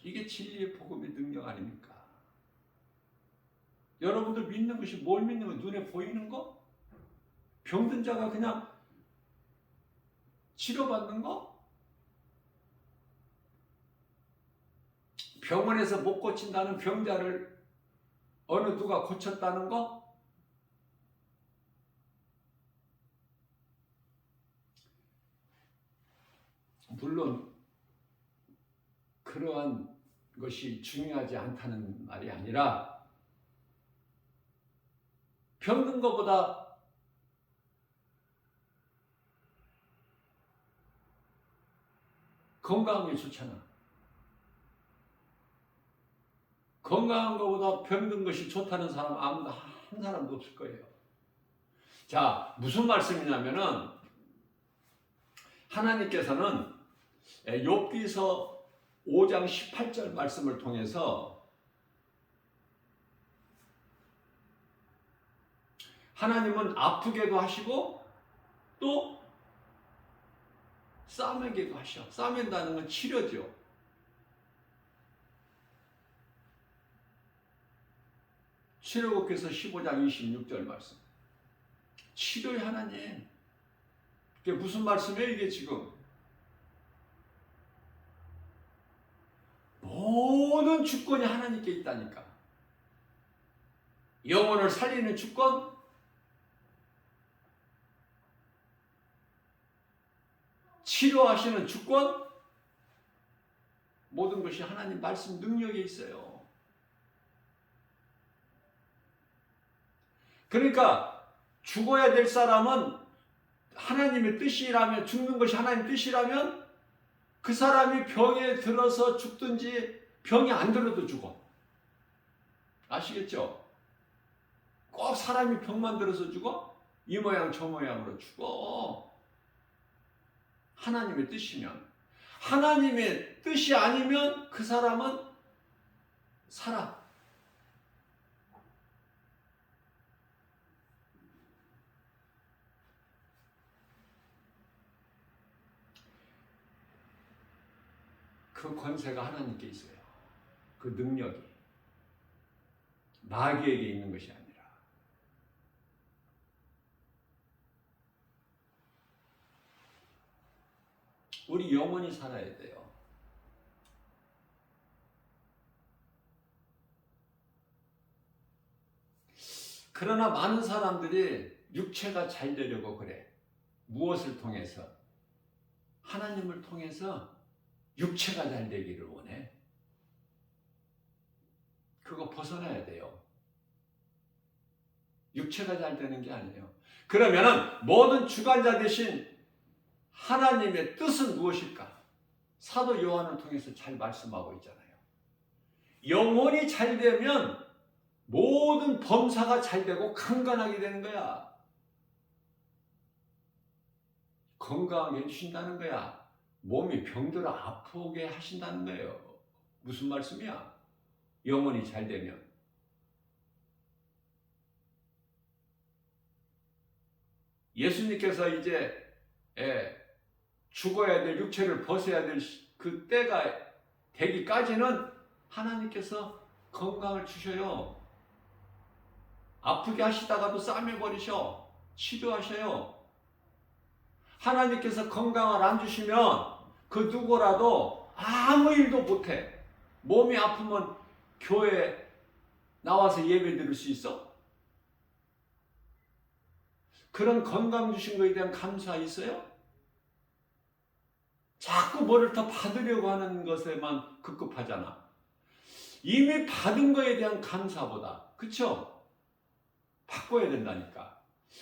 이게 진리의 복음의 능력 아닙니까? 여러분들 믿는 것이 뭘 믿는 거? 눈에 보이는 거? 병든 자가 그냥 치료받는 거? 병원에서 못 고친다는 병자를 어느 누가 고쳤다는 거? 물론 그러한 것이 중요하지 않다는 말이 아니라 병든 것보다 건강한 게 좋잖아. 건강한 것보다 병든 것이 좋다는 사람 아무도 한 사람도 없을 거예요. 자, 무슨 말씀이냐면은 하나님께서는 욥기서 5장 18절 말씀을 통해서 하나님은 아프게도 하시고 또 싸매게도 하셔. 싸맨다는 건 치료죠. 치료국에서 15장 26절 말씀. 치료의 하나님. 이게 무슨 말씀이에요 이게 지금? 모든 주권이 하나님께 있다니까. 영혼을 살리는 주권, 치료하시는 주권, 모든 것이 하나님 말씀 능력에 있어요. 그러니까 죽어야 될 사람은 하나님의 뜻이라면, 죽는 것이 하나님의 뜻이라면 그 사람이 병에 들어서 죽든지 병이 안 들어도 죽어. 아시겠죠? 꼭 사람이 병만 들어서 죽어? 이 모양 저 모양으로 죽어. 하나님의 뜻이면. 하나님의 뜻이 아니면 그 사람은 살아. 그 권세가 하나님께 있어요. 그 능력이 마귀에게 있는 것이 아니라. 우리 영혼이 살아야 돼요. 그러나 많은 사람들이 육체가 잘 되려고 그래. 무엇을 통해서? 하나님을 통해서 육체가 잘 되기를 원해. 그거 벗어나야 돼요. 육체가 잘 되는 게 아니에요. 그러면은 모든 주관자 대신 하나님의 뜻은 무엇일까? 사도 요한을 통해서 잘 말씀하고 있잖아요. 영혼이 잘 되면 모든 범사가 잘 되고 강건하게 되는 거야. 건강하게 해주신다는 거야. 몸이 병들어 아프게 하신다는 거예요. 무슨 말씀이야? 영혼이 잘 되면. 예수님께서 이제 죽어야 될 육체를 벗어야 될 그 때가 되기까지는 하나님께서 건강을 주셔요. 아프게 하시다가도 싸매버리셔. 치료하셔요. 하나님께서 건강을 안 주시면 그 누구라도 아무 일도 못해. 몸이 아프면 교회에 나와서 예배 드릴 수 있어? 그런 건강 주신 것에 대한 감사 있어요? 자꾸 뭐를 더 받으려고 하는 것에만 급급하잖아. 이미 받은 것에 대한 감사보다, 그쵸? 바꿔야 된다니까.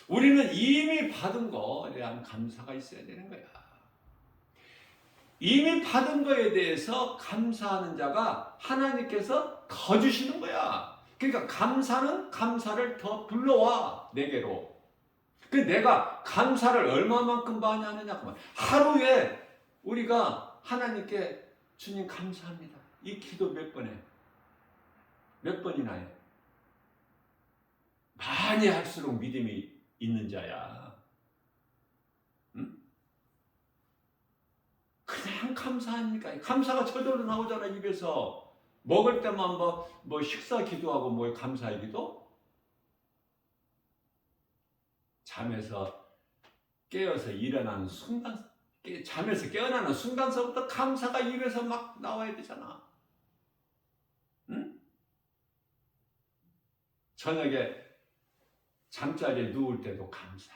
우리는 이미 받은 것에 대한 감사가 있어야 되는 거야. 이미 받은 것에 대해서 감사하는 자가 하나님께서 더 주시는 거야. 그러니까 감사는 감사를 더 불러와, 내게로. 그 내가 감사를 얼마만큼 많이 하느냐. 하루에 우리가 하나님께 주님 감사합니다. 이 기도 몇 번 해? 몇 번이나 해? 많이 할수록 믿음이 있는 자야. 응? 그냥 감사합니까? 감사가 저절로 나오잖아, 입에서. 먹을 때만 뭐 식사 기도하고 뭐 감사의 기도? 잠에서 깨어서 일어나는 순간, 잠에서 깨어나는 순간서부터 감사가 입에서 막 나와야 되잖아. 응? 저녁에 잠자리에 누울 때도 감사.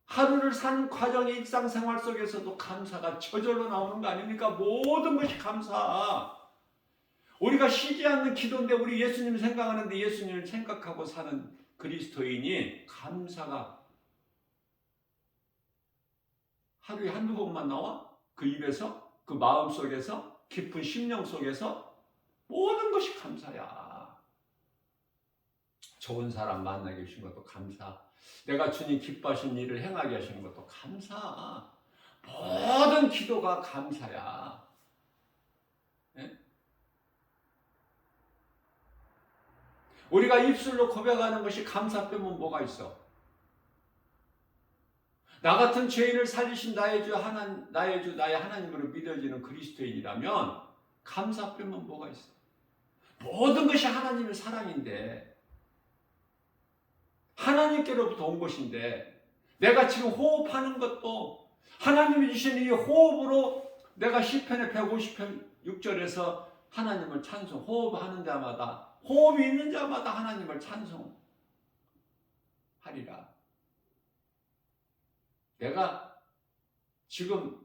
하루를 사는 과정의 일상생활 속에서도 감사가 저절로 나오는 거 아닙니까? 모든 것이 감사. 우리가 쉬지 않는 기도인데 우리 예수님 생각하는데 예수님을 생각하고 사는 그리스도인이 감사가 하루에 한두 번만 나와? 그 입에서? 그 마음 속에서, 깊은 심령 속에서 모든 것이 감사야. 좋은 사람 만나게 해주신 것도 감사. 내가 주님 기뻐하신 일을 행하게 하시는 것도 감사. 모든 기도가 감사야. 예? 우리가 입술로 고백하는 것이 감사 빼면 뭐가 있어? 나 같은 죄인을 살리신 나의 주 나의 하나님으로 믿어지는 그리스도인이라면 감사 빼면 뭐가 있어? 모든 것이 하나님의 사랑인데, 하나님께로부터 온 것인데, 내가 지금 호흡하는 것도 하나님이 주신 이 호흡으로 내가 시편의 150편 6절에서 하나님을 찬송, 호흡하는 자마다, 호흡이 있는 자마다 하나님을 찬송하리라. 내가 지금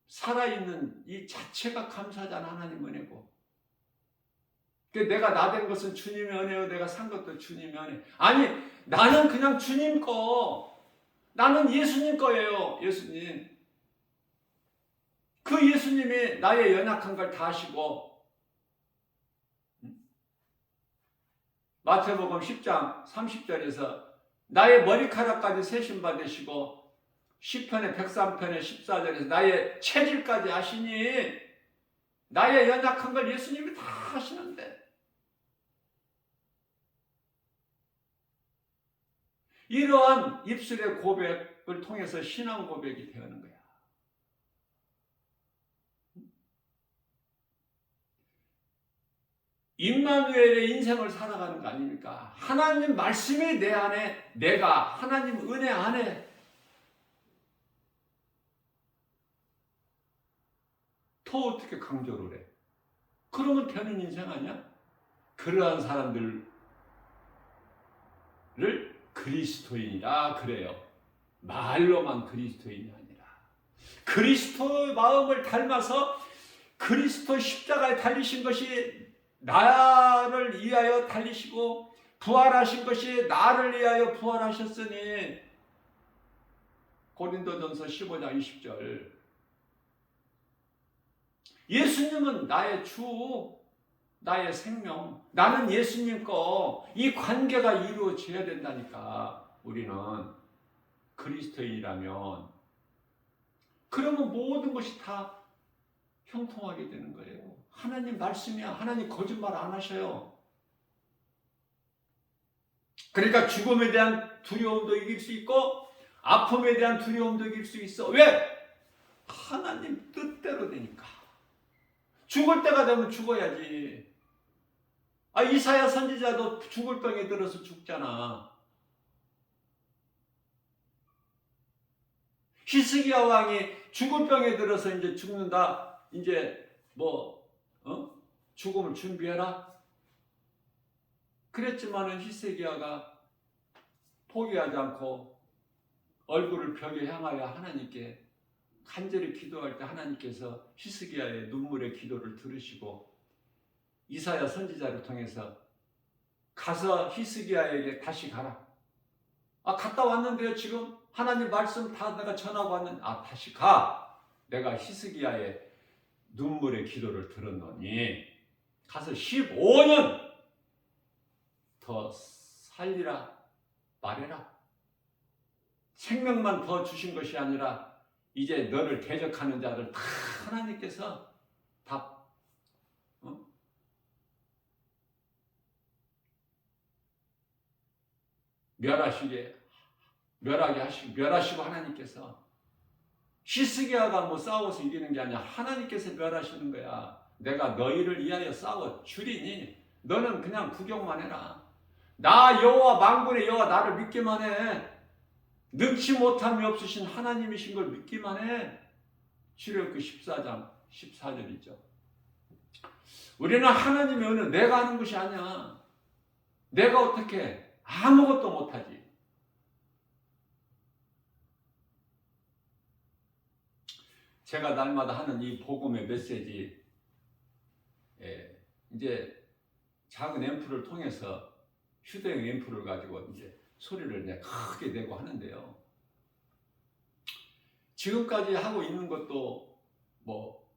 살아있는 이 자체가 감사잖아. 하나님 은혜고. 내가 나 된 것은 주님의 은혜요, 내가 산 것도 주님의 은혜. 아니, 나는 그냥 주님 거, 나는 예수님 거예요. 예수님. 그 예수님이 나의 연약한 걸 다 하시고, 마태복음 10장 30절에서 나의 머리카락까지 세심 받으시고, 시편의 103편의 14절에서 나의 체질까지 아시니, 나의 연약한 걸 예수님이 다 하시는데, 이러한 입술의 고백을 통해서 신앙 고백이 되는 거야. 임마누엘의 인생을 살아가는 거 아닙니까? 하나님 말씀이 내 안에, 내가 하나님 은혜 안에 더 어떻게 강조를 해? 그러면 되는 인생 아니야? 그러한 사람들을 그리스도인이라 그래요. 말로만 그리스도인이 아니라 그리스도의 마음을 닮아서 그리스도 십자가에 달리신 것이 나를 위하여 달리시고 부활하신 것이 나를 위하여 부활하셨으니, 고린도전서 15장 20절. 예수님은 나의 주, 나의 생명, 나는 예수님 거, 이 관계가 이루어져야 된다니까. 우리는 그리스도인이라면 그러면 모든 것이 다 형통하게 되는 거예요. 하나님 말씀이야. 하나님 거짓말 안 하셔요. 그러니까 죽음에 대한 두려움도 이길 수 있고 아픔에 대한 두려움도 이길 수 있어. 왜? 하나님 뜻대로 되니까. 죽을 때가 되면 죽어야지. 이사야 선지자도 죽을 병에 들어서 죽잖아. 히스기야 왕이 죽을 병에 들어서 이제 죽는다. 이제 죽음을 준비해라. 그랬지만은 히스기야가 포기하지 않고 얼굴을 벽에 향하여 하나님께 간절히 기도할 때 하나님께서 히스기야의 눈물의 기도를 들으시고 이사야 선지자를 통해서 가서 히스기야에게 다시 가라. 갔다 왔는데요. 지금 하나님 말씀 다 내가 전하고 왔는데 다시 가. 내가 히스기야의 눈물의 기도를 들었노니 가서 15년 더 살리라 말해라. 생명만 더 주신 것이 아니라 이제 너를 대적하는 자들 다 하나님께서 다 멸하시고 하나님께서, 히스기야가 싸워서 이기는 게 아니라 하나님께서 멸하시는 거야. 내가 너희를 위하여 싸워 주리니 너는 그냥 구경만 해라. 나 여호와 만군의 여호와 나를 믿기만 해. 능치 못함이 없으신 하나님이신 걸 믿기만 해. 출애굽기 14장 14절이죠. 우리는 하나님의 은혜 내가 하는 것이 아니야. 내가 어떻게 아무것도 못하지. 제가 날마다 하는 이 복음의 메시지, 이제 작은 앰프를 통해서 휴대용 앰프를 가지고 이제 소리를 내가 크게 내고 하는데요. 지금까지 하고 있는 것도 뭐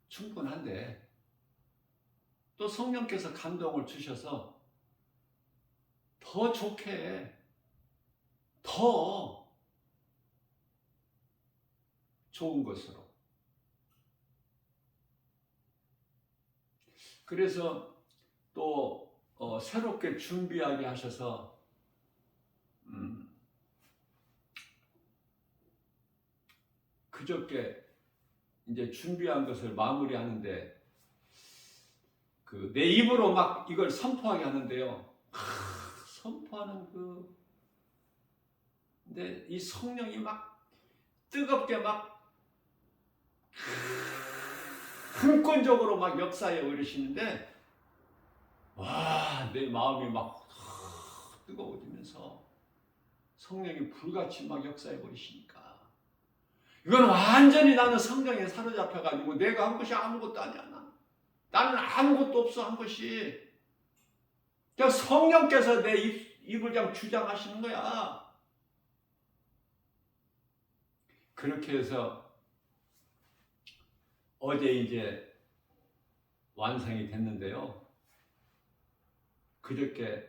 충분한데 또 성령께서 감동을 주셔서 더 좋게, 더 좋은 것으로. 그래서 또 새롭게 준비하게 하셔서 그저께 이제 준비한 것을 마무리하는데 내 입으로 막 이걸 선포하게 하는데요. 선포하는 근데 이 성령이 막 뜨겁게 막 흥건적으로 막 역사에 이르시는데, 와, 내 마음이 막 뜨거워지면서 성령이 불같이 막 역사해 버리시니까, 이건 완전히 나는 성령에 사로잡혀가지고 내가 한 것이 아무것도 아니야. 나는 아무것도 없어 한 것이. 그냥 성령께서 내 입을 그냥 주장하시는 거야. 그렇게 해서 어제 이제 완성이 됐는데요. 그저께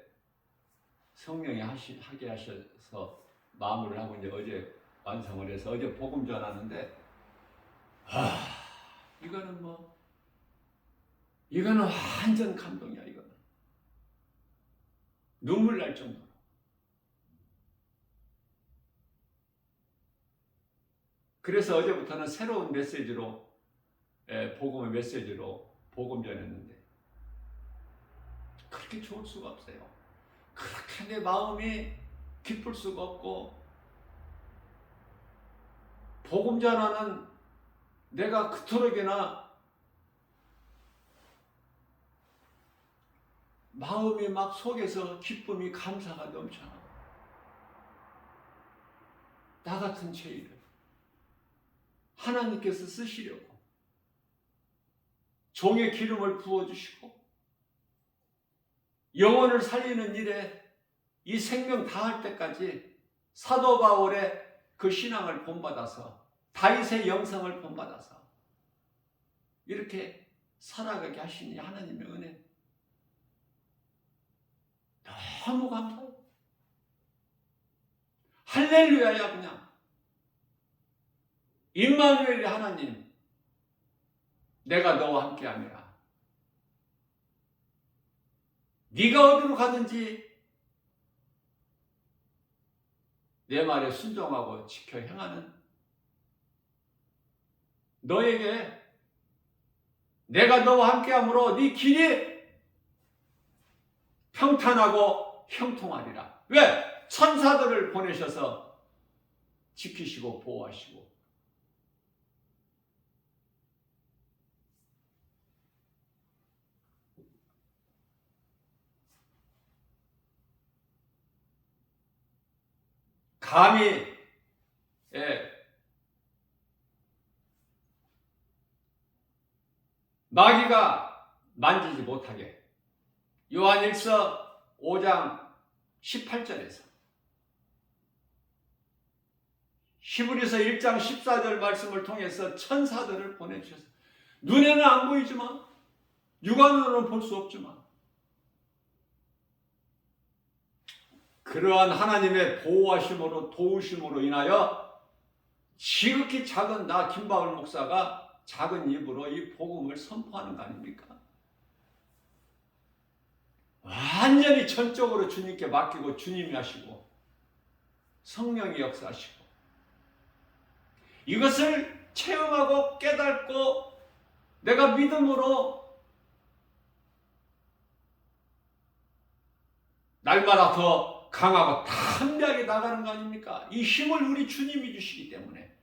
성령이 하게 하셔서 마무리를 하고 이제 어제 완성을 해서 어제 복음 전하는데, 이거는 완전 감동이야. 이거는 눈물 날 정도로. 그래서 어제부터는 새로운 메시지로, 복음의 메시지로 복음 전했는데 그렇게 좋을 수가 없어요. 그렇게 내 마음이 기쁠 수가 없고, 복음 전하는 내가 그토록이나 마음이 막 속에서 기쁨이, 감사가 넘쳐. 나 같은 죄인을 하나님께서 쓰시려고 종의 기름을 부어주시고 영혼을 살리는 일에 이 생명 다할 때까지 사도 바울의 그 신앙을 본받아서, 다윗의 영성을 본받아서 이렇게 살아가게 하시니 하나님의 은혜 너무 감사해요. 할렐루야야. 그냥 임마누엘이 하나님, 내가 너와 함께함이라. 네가 어디로 가든지 내 말에 순종하고 지켜 행하는 너에게 내가 너와 함께함으로 네 길이 평탄하고 형통하리라. 왜? 천사들을 보내셔서 지키시고 보호하시고. 감히 마귀가 만지지 못하게. 요한일서 5장 18절에서 히브리서 1장 14절 말씀을 통해서 천사들을 보내주셔서, 눈에는 안 보이지만, 육안으로는 볼 수 없지만, 그러한 하나님의 보호하심으로, 도우심으로 인하여 지극히 작은 나 김바울 목사가 작은 입으로 이 복음을 선포하는 거 아닙니까? 완전히 전적으로 주님께 맡기고 주님이 하시고 성령이 역사하시고, 이것을 체험하고 깨닫고 내가 믿음으로 날마다 더 강하고 담대하게 나가는 거 아닙니까? 이 힘을 우리 주님이 주시기 때문에.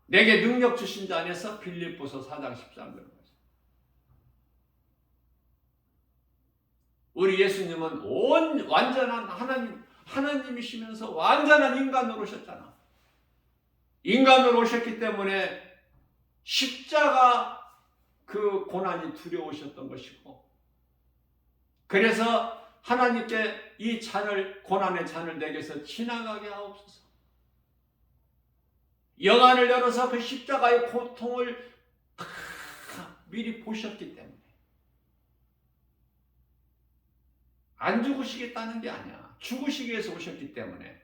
내게 능력 주신 자 안에서 빌립보서 4장 13절. 우리 예수님은 완전한 하나님이시면서 완전한 인간으로 오셨잖아. 인간으로 오셨기 때문에 십자가 그 고난이 두려우셨던 것이고, 그래서 하나님께 이 고난의 잔을 내게서 지나가게 하옵소서. 영안을 열어서 그 십자가의 고통을 다 미리 보셨기 때문에 안 죽으시겠다는 게 아니야. 죽으시기 위해서 오셨기 때문에.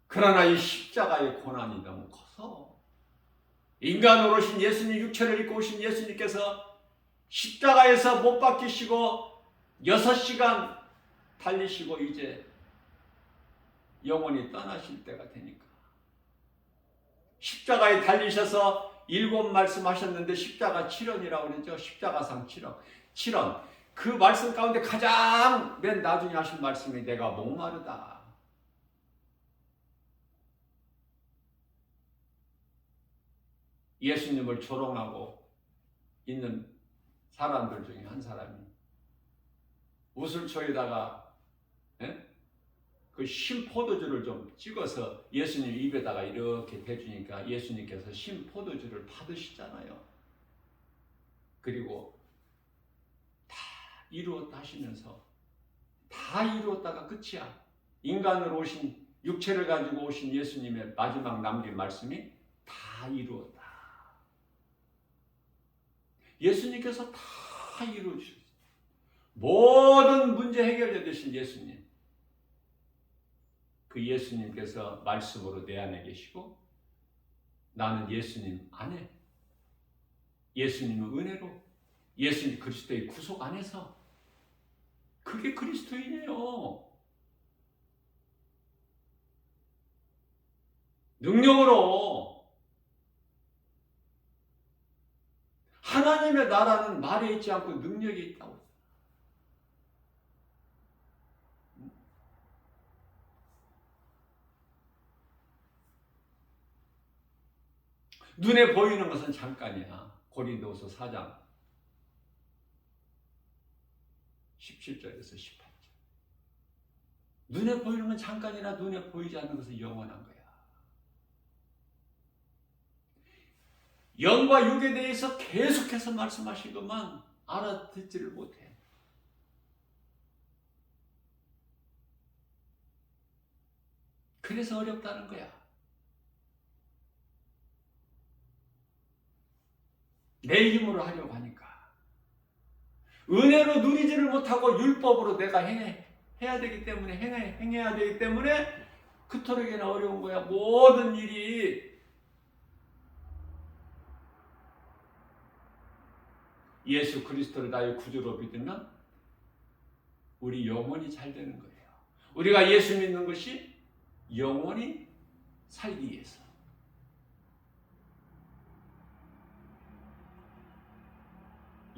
그러나 이 십자가의 고난이 너무 커서 인간으로 오신 예수님, 육체를 입고 오신 예수님께서 십자가에서 못 박히시고 6시간 달리시고 이제 영원히 떠나실 때가 되니까 십자가에 달리셔서 7 말씀하셨는데 십자가 7원이라고 그러죠. 십자가상 7원. 7원. 그 말씀 가운데 가장 맨 나중에 하신 말씀이 내가 목마르다. 예수님을 조롱하고 있는 사람들 중에 한 사람이 우슬초에다가 그 신포도주를 좀 찍어서 예수님 입에다가 이렇게 대주니까 예수님께서 신포도주를 받으시잖아요. 그리고 다 이루었다 하시면서 다 이루었다가 끝이야. 인간으로 오신 육체를 가지고 오신 예수님의 마지막 남긴 말씀이 다 이루었다. 예수님께서 다 이루어주셨어요. 모든 문제 해결해 되신 예수님. 그 예수님께서 말씀으로 내 안에 계시고 나는 예수님 안에, 예수님은 은혜로, 예수님 그리스도의 구속 안에서, 그게 그리스도인이에요. 능력으로. 하나님의 나라는 말에 있지 않고 능력이 있다고. 눈에 보이는 것은 잠깐이야. 고린도후서 4장 17절에서 18절. 눈에 보이는 건 잠깐이나 눈에 보이지 않는 것은 영원한 거야. 영과 육에 대해서 계속해서 말씀하신 것만 알아듣지를 못해. 그래서 어렵다는 거야. 내 힘으로 하려고 하니까. 은혜로 누리지를 못하고 율법으로 내가 해야 되기 때문에, 행해야 되기 때문에 그토록이나 어려운 거야. 모든 일이. 예수 그리스도를 나의 구주로 믿으면 우리 영원히 잘 되는 거예요. 우리가 예수 믿는 것이 영원히 살기 위해서.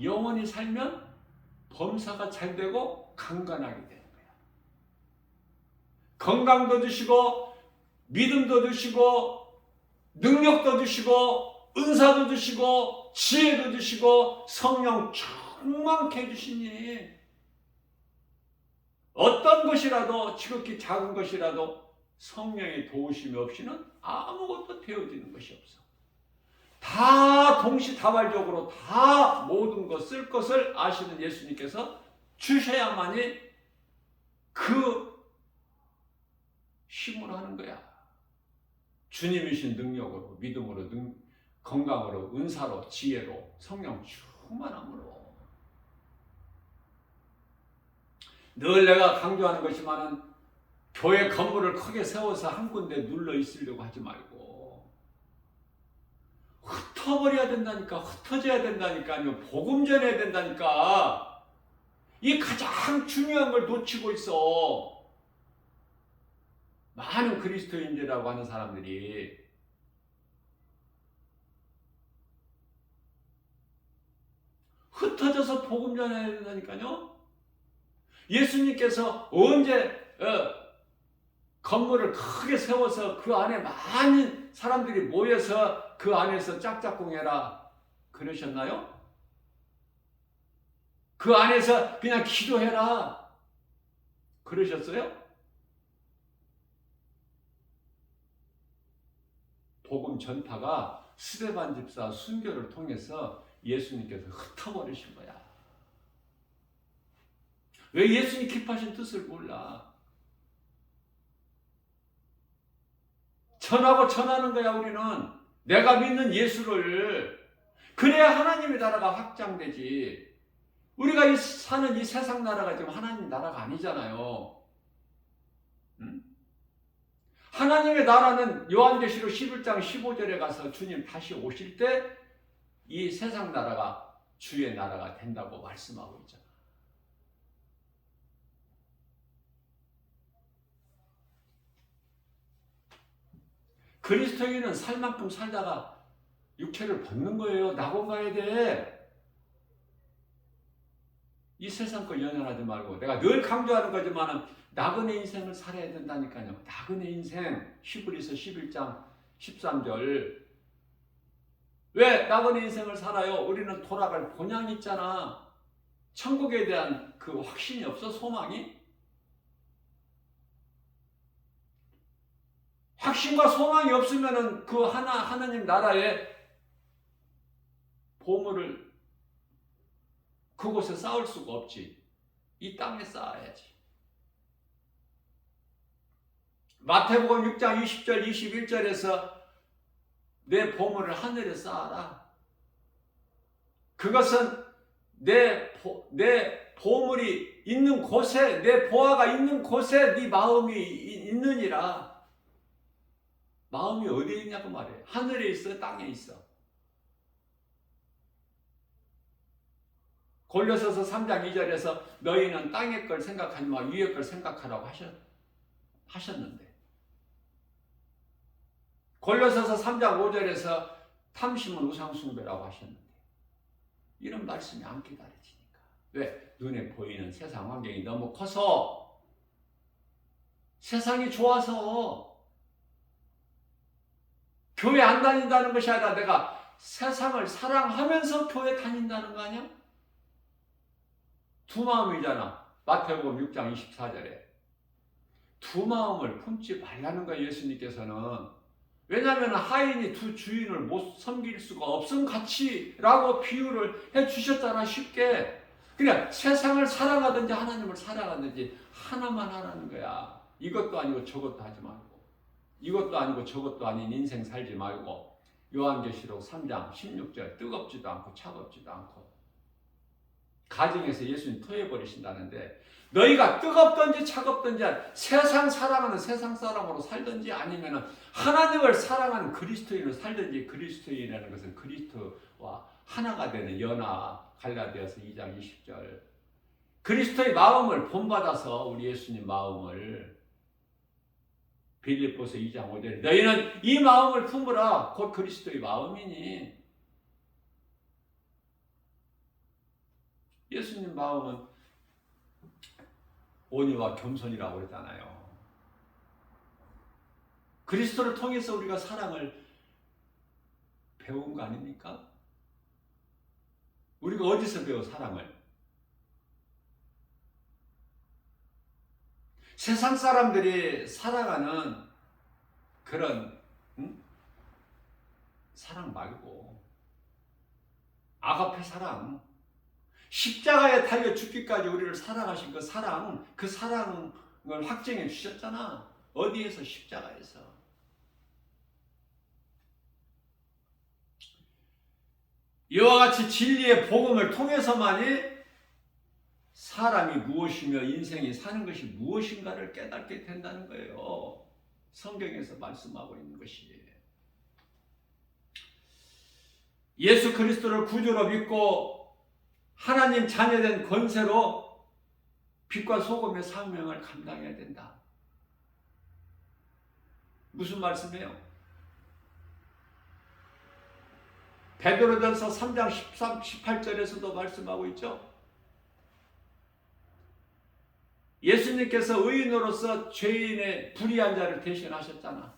영원히 살면 범사가 잘 되고 강건하게 되는 거야. 건강도 주시고 믿음도 주시고 능력도 주시고 은사도 주시고 지혜도 주시고 성령 충만케 해주시니 어떤 것이라도 지극히 작은 것이라도 성령의 도우심이 없이는 아무것도 되어지는 것이 없어. 다 동시다발적으로 다 모든 것 쓸 것을 아시는 예수님께서 주셔야만이 그 힘으로 하는 거야. 주님이신 능력으로, 믿음으로, 건강으로, 은사로, 지혜로, 성령 충만함으로. 늘 내가 강조하는 것이지만은 교회 건물을 크게 세워서 한 군데 눌러 있으려고 하지 말고 흩어버려야 된다니까. 흩어져야 된다니까요. 복음 전해야 된다니까. 이 가장 중요한 걸 놓치고 있어. 많은 그리스도인이라고 하는 사람들이. 흩어져서 복음 전해야 된다니까요. 예수님께서 언제 건물을 크게 세워서 그 안에 많은 사람들이 모여서 그 안에서 짝짝꿍해라 그러셨나요? 그 안에서 그냥 기도해라 그러셨어요? 복음 전파가 스데반 집사 순교를 통해서 예수님께서 흩어버리신 거야. 왜 예수님 기뻐하신 뜻을 몰라? 전하고 전하는 거야, 우리는. 내가 믿는 예수를. 그래야 하나님의 나라가 확장되지. 우리가 사는 이 세상 나라가 지금 하나님 나라가 아니잖아요. 응? 하나님의 나라는 요한계시록 11장 15절에 가서 주님 다시 오실 때 이 세상 나라가 주의 나라가 된다고 말씀하고 있잖아. 그리스도인은 살 만큼 살다가 육체를 벗는 거예요. 낙원 가야 돼. 이 세상 거 연연하지 말고. 내가 늘 강조하는 거지만 나그네 인생을 살아야 된다니까요. 나그네 인생. 히브리서 11장 13절. 왜 나그네 인생을 살아요? 우리는 돌아갈 본향이 있잖아. 천국에 대한 그 확신이 없어? 소망이? 확신과 소망이 없으면은 그 하나님 나라의 보물을 그곳에 쌓을 수가 없지. 이 땅에 쌓아야지. 마태복음 6장 20절 21절에서 내 보물을 하늘에 쌓아라. 그것은 내 보물이 있는 곳에, 내 보화가 있는 곳에 네 마음이 있느니라. 마음이 어디에 있냐고 말해. 하늘에 있어, 땅에 있어. 골로새서 3장 2절에서 너희는 땅의 걸 생각하지 마, 위의 걸 생각하라고 하셨는데. 골로새서 3장 5절에서 탐심은 우상숭배라고 하셨는데. 이런 말씀이 안 기다려지니까. 왜? 눈에 보이는 세상 환경이 너무 커서, 세상이 좋아서 교회 안 다닌다는 것이 아니라 내가 세상을 사랑하면서 교회 다닌다는 거 아니야? 두 마음이잖아. 마태복음 6장 24절에. 두 마음을 품지 말라는 거야, 예수님께서는. 왜냐하면 하인이 두 주인을 못 섬길 수가 없음 같이라고 비유를 해주셨잖아, 쉽게. 그냥 세상을 사랑하든지 하나님을 사랑하든지 하나만 하라는 거야. 이것도 아니고 저것도 하지 말고, 이것도 아니고 저것도 아닌 인생 살지 말고. 요한계시록 3장 16절 뜨겁지도 않고 차갑지도 않고. 가정에서 예수님 토해버리신다는데, 너희가 뜨겁든지 차갑든지 세상 사랑하는 세상 사람으로 살든지 아니면 하나님을 사랑하는 그리스도인으로 살든지. 그리스도인이라는 것은 그리스도와 하나가 되는 연합. 갈라디아서 2장 20절. 그리스도의 마음을 본받아서 우리 예수님 마음을 빌립보서 2장 5절. 너희는 이 마음을 품으라. 곧 그리스도의 마음이니. 예수님 마음은 온유와 겸손이라고 그러잖아요. 그리스도를 통해서 우리가 사랑을 배운 거 아닙니까? 우리가 어디서 배워 사랑을? 세상 사람들이 살아가는 그런 사랑 말고 아가페 사랑, 십자가에 달려 죽기까지 우리를 사랑하신 그 사랑을 확증해 주셨잖아. 어디에서? 십자가에서. 이와 같이 진리의 복음을 통해서만이 사람이 무엇이며 인생이 사는 것이 무엇인가를 깨닫게 된다는 거예요. 성경에서 말씀하고 있는 것이. 예수 그리스도를 구주로 믿고 하나님 자녀된 권세로 빛과 소금의 사명을 감당해야 된다. 무슨 말씀이에요? 베드로전서 3장 18절에서도 말씀하고 있죠. 예수님께서 의인으로서 죄인의 불의한 자를 대신하셨잖아.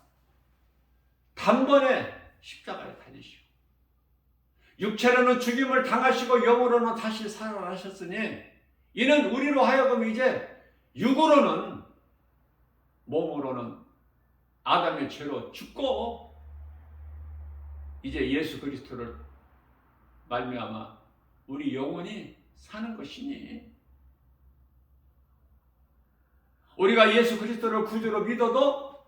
단번에 십자가에 달리시고 육체로는 죽임을 당하시고 영으로는 다시 살아나셨으니 이는 우리로 하여금 이제 육으로는, 몸으로는 아담의 죄로 죽고 이제 예수 그리스도를 말미암아 우리 영혼이 사는 것이니 우리가 예수 그리스도를 구주로 믿어도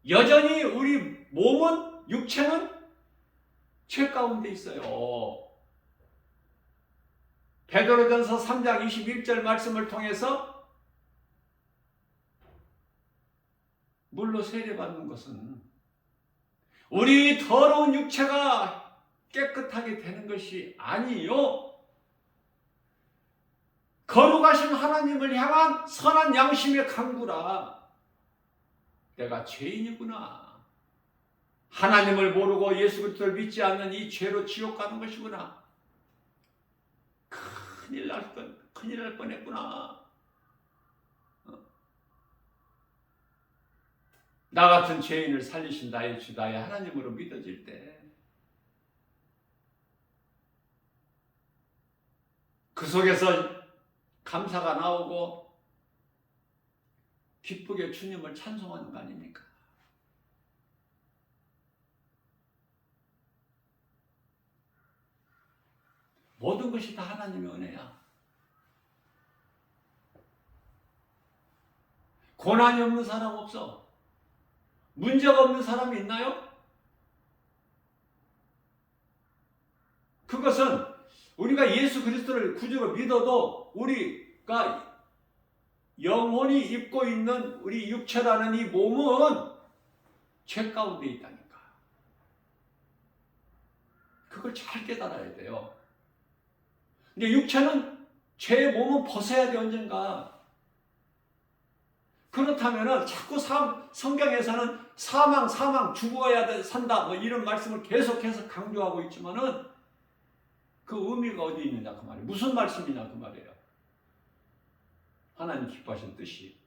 여전히 우리 몸은, 육체는 죄 가운데 있어요. 베드로전서 3장 21절 말씀을 통해서 물로 세례받는 것은 우리 더러운 육체가 깨끗하게 되는 것이 아니요, 거룩하신 하나님을 향한 선한 양심의 강구라. 내가 죄인이구나, 하나님을 모르고 예수 그리스도를 믿지 않는 이 죄로 지옥 가는 것이구나, 큰일 날 뻔했구나. 나 같은 죄인을 살리신 나의 주, 나의 하나님으로 믿어질 때 그 속에서 감사가 나오고 기쁘게 주님을 찬송하는 거 아닙니까? 모든 것이 다 하나님의 은혜야. 고난이 없는 사람 없어. 문제가 없는 사람이 있나요? 그것은 우리가 예수 그리스도를 구주로 믿어도 우리가 영혼이 입고 있는 우리 육체라는 이 몸은 죄 가운데 있다니까. 그걸 잘 깨달아야 돼요. 근데 육체는, 죄의 몸은 벗어야 돼, 언젠가. 그렇다면 자꾸 성경에서는 사망, 죽어야 돼, 산다, 뭐 이런 말씀을 계속해서 강조하고 있지만은 그 의미가 어디 있느냐 그 말이에요. 무슨 말씀이냐 그 말이에요. 하나님 기뻐하신 뜻이.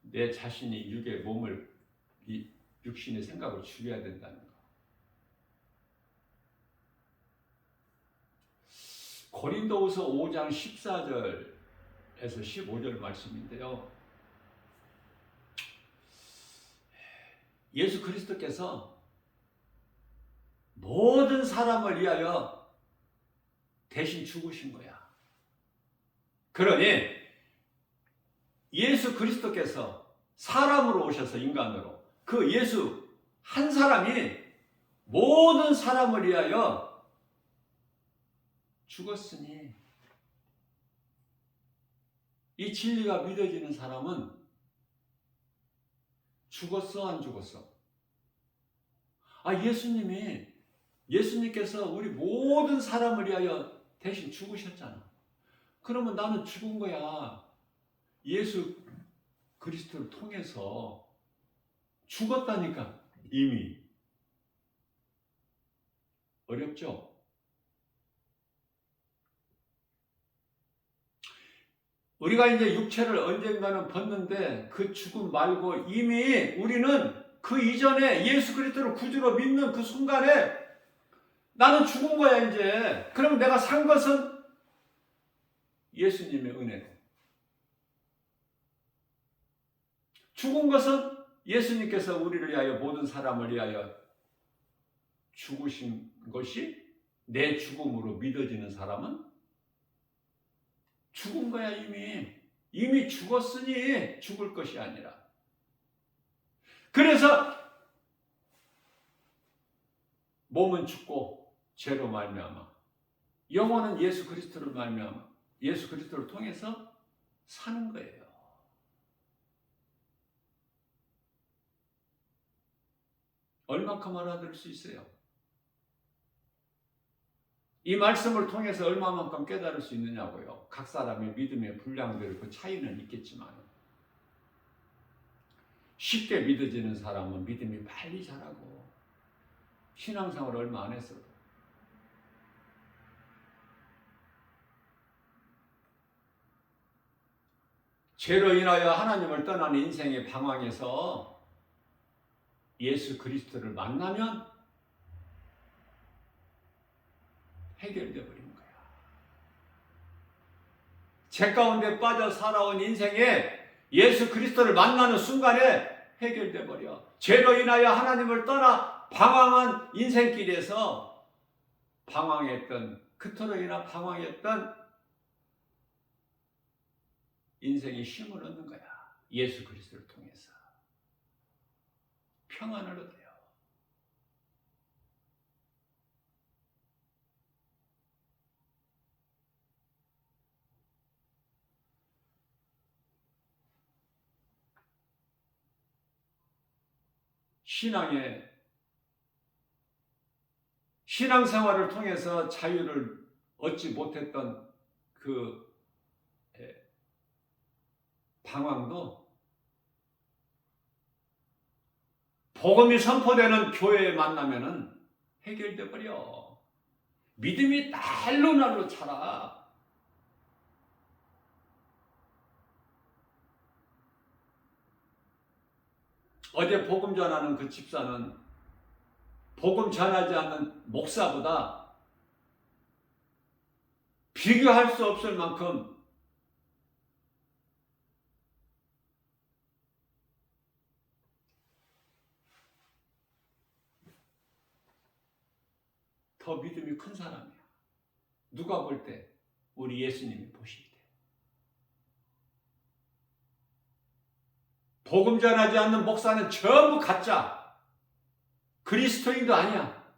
내 자신이 육의 몸을, 이 육신의 생각을 죽여야 된다는 거. 고린도후서 5장 14절에서 15절 말씀인데요. 예수 그리스도께서 모든 사람을 위하여 대신 죽으신 거야. 그러니 예수 그리스도께서 사람으로 오셔서, 인간으로, 그 예수 한 사람이 모든 사람을 위하여 죽었으니 이 진리가 믿어지는 사람은 죽었어, 안 죽었어? 예수님께서 우리 모든 사람을 위하여 대신 죽으셨잖아. 그러면 나는 죽은 거야. 예수 그리스도를 통해서 죽었다니까. 이미. 어렵죠? 우리가 이제 육체를 언젠가는 벗는데 그 죽음 말고 이미 우리는 그 이전에 예수 그리스도를 구주로 믿는 그 순간에 나는 죽은 거야 이제. 그러면 내가 산 것은 예수님의 은혜로. 죽은 것은 예수님께서 우리를 위하여, 모든 사람을 위하여 죽으신 것이 내 죽음으로 믿어지는 사람은 죽은 거야 이미. 이미 죽었으니 죽을 것이 아니라. 그래서 몸은 죽고 죄로 말미암아, 영혼은 예수 그리스도를 말미암아, 예수 그리스도를 통해서 사는 거예요. 얼마큼 알아들을 수 있어요? 이 말씀을 통해서 얼마만큼 깨달을 수 있느냐고요. 각 사람의 믿음의 분량대로 그 차이는 있겠지만 쉽게 믿어지는 사람은 믿음이 빨리 자라고 신앙생활을 얼마 안 했어도 죄로 인하여 하나님을 떠난 인생의 방황에서 예수 그리스도를 만나면 해결되어 버리는 거야. 죄 가운데 빠져 살아온 인생에 예수 그리스도를 만나는 순간에 해결되어 버려. 죄로 인하여 하나님을 떠나 방황한 인생길에서 방황했던, 그토록 이나 방황했던 인생에 힘을 얻는 거야. 예수 그리스도를 통해서 평안을 얻어요. 신앙생활을 통해서 자유를 얻지 못했던 그 방황도 복음이 선포되는 교회에 만나면은 해결돼 버려. 믿음이 날로 날로 자라. 어제 복음 전하는 그 집사는 복음 전하지 않는 목사보다 비교할 수 없을 만큼 더 믿음이 큰 사람이야. 누가 볼 때? 우리 예수님이 보실 때. 복음 전하지 않는 목사는 전부 가짜. 그리스도인도 아니야.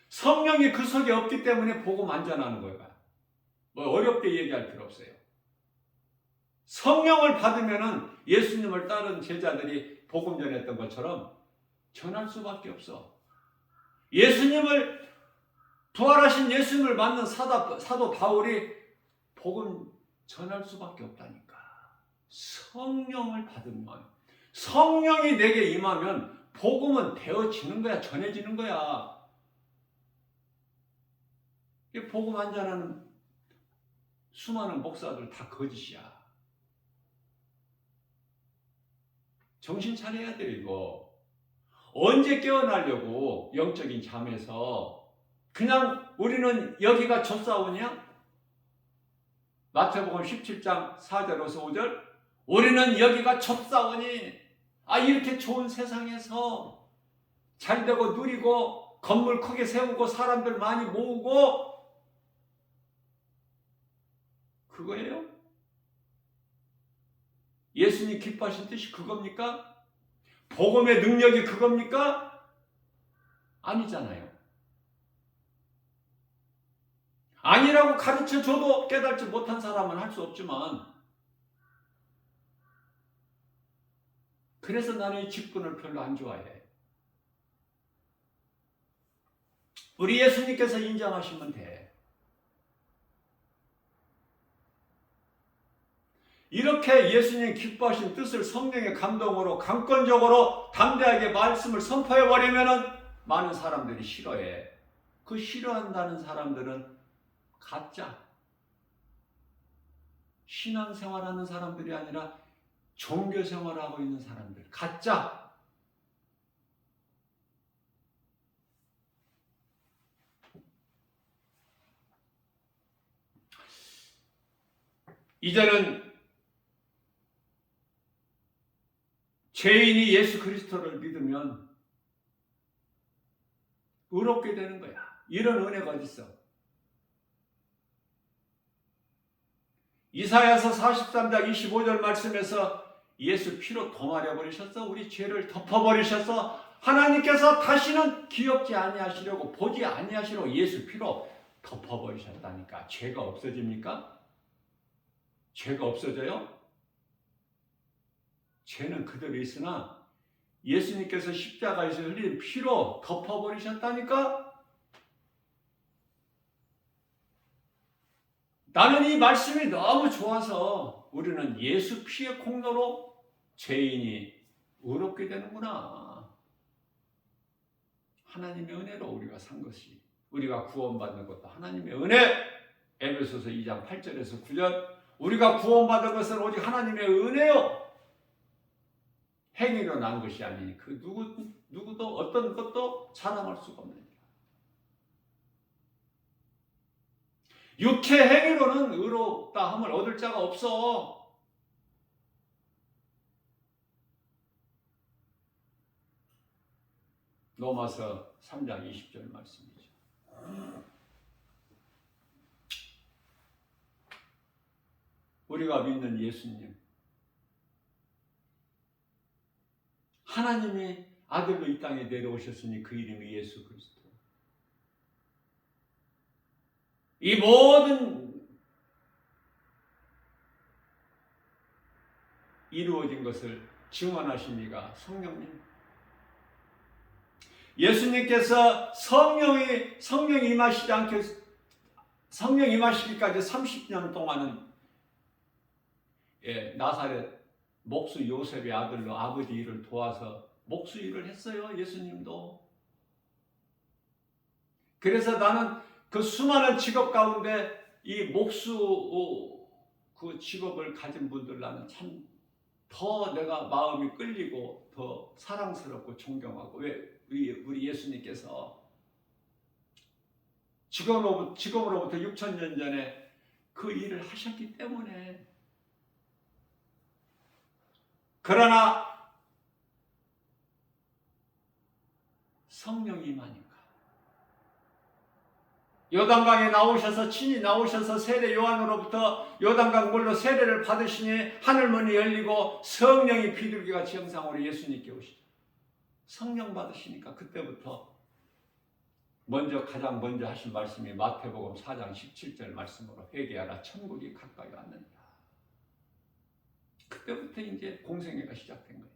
성령이 그 속에 없기 때문에 복음 안 전하는 거야. 뭐 어렵게 얘기할 필요 없어요. 성령을 받으면은 예수님을 따른 제자들이 복음 전했던 것처럼 전할 수밖에 없어. 예수님을, 부활하신 예수님을 만난 사도 바울이 복음 전할 수밖에 없다니까. 성령을 받으면, 성령이 내게 임하면 복음은 되어지는 거야. 전해지는 거야. 복음 안 전하는 수많은 목사들 다 거짓이야. 정신 차려야 돼, 이거. 언제 깨어나려고 영적인 잠에서 그냥 우리는 여기가 좁사오냐? 마태복음 17장 4절에서 5절 우리는 여기가 좁사오니 이렇게 좋은 세상에서 잘되고 누리고 건물 크게 세우고 사람들 많이 모으고 그거예요? 예수님 기뻐하신 뜻이 그겁니까? 복음의 능력이 그겁니까? 아니잖아요. 아니라고 가르쳐줘도 깨닫지 못한 사람은 할 수 없지만, 그래서 나는 이 직분을 별로 안 좋아해. 우리 예수님께서 인정하시면 돼. 이렇게 예수님 기뻐하신 뜻을 성령의 감동으로 강권적으로 담대하게 말씀을 선포해버리면 많은 사람들이 싫어해. 그 싫어한다는 사람들은 가짜. 신앙생활하는 사람들이 아니라 종교생활하고 있는 사람들. 가짜. 이제는 죄인이 예수 그리스도를 믿으면 의롭게 되는 거야. 이런 은혜가 어디 있어? 이사야서 43장 25절 말씀에서 예수 피로 도마려 버리셨어. 우리 죄를 덮어버리셔서 하나님께서 다시는 기억지 아니하시려고 보지 아니하시려고 예수 피로 덮어버리셨다니까. 죄가 없어집니까? 죄가 없어져요? 죄는 그대로 있으나 예수님께서 십자가에서 흘린 피로 덮어버리셨다니까? 나는 이 말씀이 너무 좋아서 우리는 예수 피의 공로로 죄인이 의롭게 되는구나. 하나님의 은혜로 우리가 산 것이, 우리가 구원받는 것도 하나님의 은혜. 에베소서 2장 8절에서 9절 우리가 구원받은 것은 오직 하나님의 은혜요. 행위로 난 것이 아니니 그 누구도 어떤 것도 자랑할 수가 없는 일. 육체 행위로는 의롭다 함을 얻을 자가 없어. 로마서 3장 20절 말씀이죠. 우리가 믿는 예수님, 하나님이 아들로 이 땅에 내려오셨으니 그 이름이 예수 그리스도. 이 모든 이루어진 것을 증언하신 이가 성령님. 예수님께서 성령이 임하시지 않게 성령 임하시기까지 30년 동안은 나사렛 목수 요셉의 아들로 아버지 일을 도와서 목수 일을 했어요. 예수님도. 그래서 나는 그 수많은 직업 가운데 이 목수 그 직업을 가진 분들 나는 참 더 내가 마음이 끌리고 더 사랑스럽고 존경하고. 왜? 우리 예수님께서 직업으로부터 6,000년 전에 그 일을 하셨기 때문에. 그러나 성령이 임하니까 요단강에 나오셔서 친히 나오셔서 세례 요한으로부터 요단강 물로 세례를 받으시니 하늘문이 열리고 성령이 비둘기같이 형상으로 예수님께 오시죠. 성령 받으시니까 그때부터 가장 먼저 하신 말씀이 마태복음 4장 17절 말씀으로 회개하라 천국이 가까이 왔느니라. 그때부터 이제 공생애가 시작된 거야.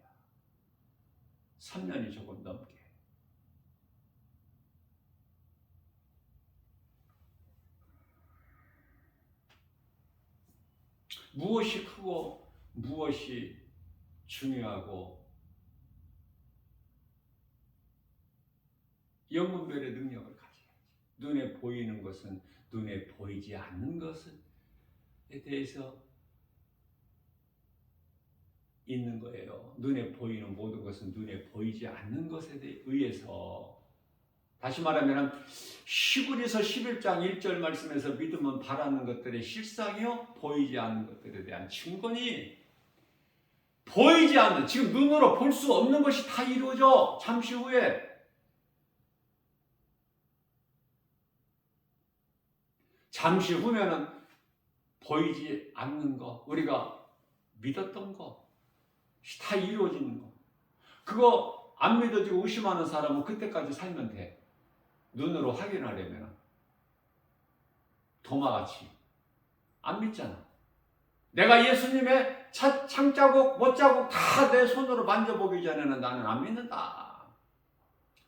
3년이 조금 넘게. 무엇이 크고 무엇이 중요하고 영분별의 능력을 가져야지. 눈에 보이는 것은 눈에 보이지 않는 것에 대해서 있는 거예요. 눈에 보이는 모든 것은 눈에 보이지 않는 것에 의해서. 다시 말하면 히브리서 11장 1절 말씀에서 믿음은 바라는 것들의 실상이요 보이지 않는 것들에 대한 증거니, 보이지 않는, 지금 눈으로 볼 수 없는 것이 다 이루어져. 잠시 후에 잠시 후면은 보이지 않는 거, 우리가 믿었던 거 다 이루어지는 거. 그거 안 믿어지고 의심하는 사람은 그때까지 살면 돼. 눈으로 확인하려면 도마같이 안 믿잖아. 내가 예수님의 창자국, 못자국 다 내 손으로 만져보기 전에는 나는 안 믿는다.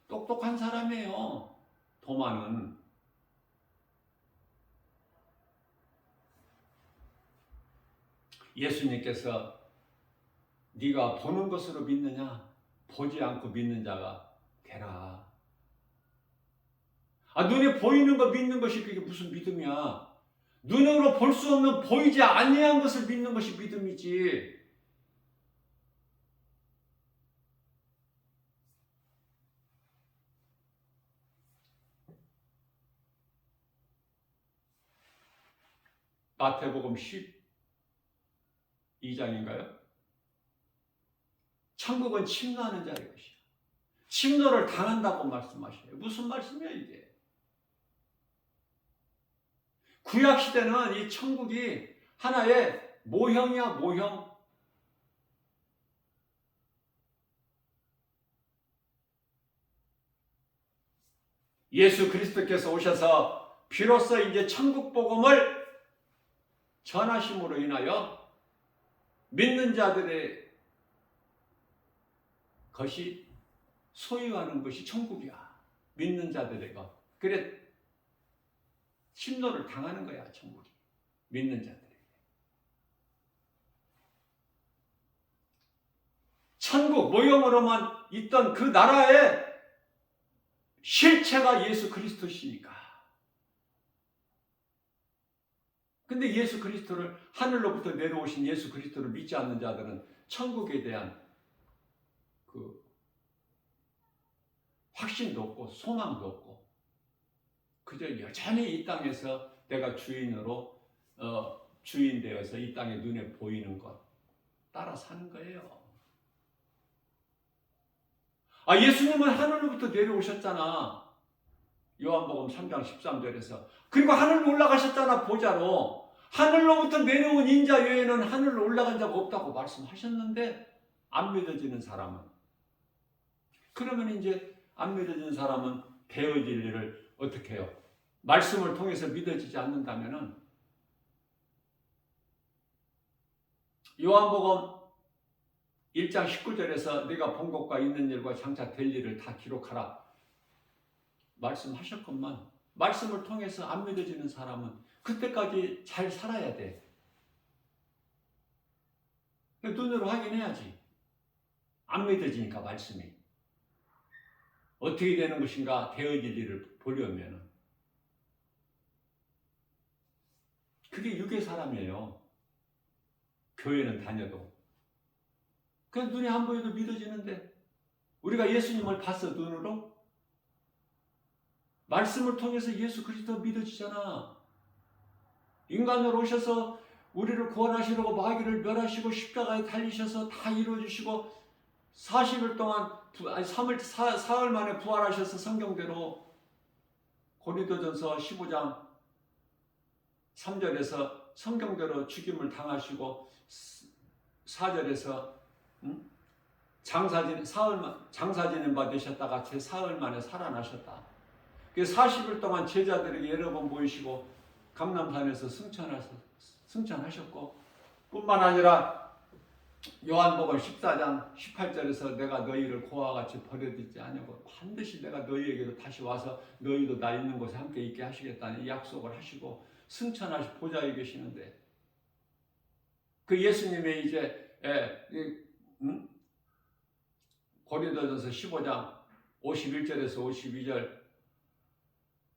똑똑한 사람이에요. 도마는. 예수님께서 네가 보는 것으로 믿느냐? 보지 않고 믿는 자가 되라. 눈에 보이는 거 믿는 것이 그게 무슨 믿음이야? 눈으로 볼 수 없는 보이지 아니한 것을 믿는 것이 믿음이지. 마태복음 12장인가요? 천국은 침노하는 자의 것이야. 침노를 당한다고 말씀하셔요. 무슨 말씀이야 이게? 구약시대는 이 천국이 하나의 모형이야, 모형. 예수 그리스도께서 오셔서 비로소 이제 천국 복음을 전하심으로 인하여 믿는 자들의 것이 소유하는 것이 천국이야. 믿는 자들의 것. 그래 침노를 당하는 거야, 천국이. 믿는 자들에게. 천국 모형으로만 있던 그 나라의 실체가 예수 그리스도시니까. 근데 예수 그리스도를, 하늘로부터 내려오신 예수 그리스도를 믿지 않는 자들은 천국에 대한 그 확신도 없고 소망도 없고 그저 여전히 이 땅에서 내가 주인 되어서 이 땅에 눈에 보이는 것 따라 사는 거예요. 예수님은 하늘로부터 내려오셨잖아. 요한복음 3장 13절에서 그리고 하늘로 올라가셨잖아. 보좌로. 하늘로부터 내려온 인자 외에는 하늘로 올라간 자가 없다고 말씀하셨는데 안 믿어지는 사람은, 그러면 이제 안 믿어지는 사람은 되어질 일을 어떻게 해요? 말씀을 통해서 믿어지지 않는다면은 요한복음 1장 19절에서 네가 본 것과 있는 일과 장차 될 일을 다 기록하라 말씀하셨건만, 말씀을 통해서 안 믿어지는 사람은 그때까지 잘 살아야 돼. 눈으로 확인해야지. 안 믿어지니까 말씀이 어떻게 되는 것인가 되어질 일을 보려면 그게 육의 사람이에요. 교회는 다녀도 그냥 눈이 안 보여도 믿어지는데, 우리가 예수님을 봤어. 눈으로 말씀을 통해서 예수 그리스도 믿어지잖아. 인간으로 오셔서 우리를 구원하시려고 마귀를 멸하시고 십자가에 달리셔서 다 이루어주시고 40일 동안 3일 사흘 만에 부활하셔서 성경대로 고린도전서 15장 3절에서 성경대로 죽임을 당하시고 4절에서 장사지는 바 되셨다가 제 사흘 만에 살아나셨다. 40일 동안 제자들에게 여러 번 보이시고 감람산에서 승천하셨고, 뿐만 아니라 요한복음 14장 18절에서 내가 너희를 고와 같이 버려두지 아니하고 반드시 내가 너희에게로 다시 와서 너희도 나 있는 곳에 함께 있게 하시겠다는 약속을 하시고 승천하시 보좌에 계시는데, 그 예수님의 이제 고린도전서 15장 51절에서 52절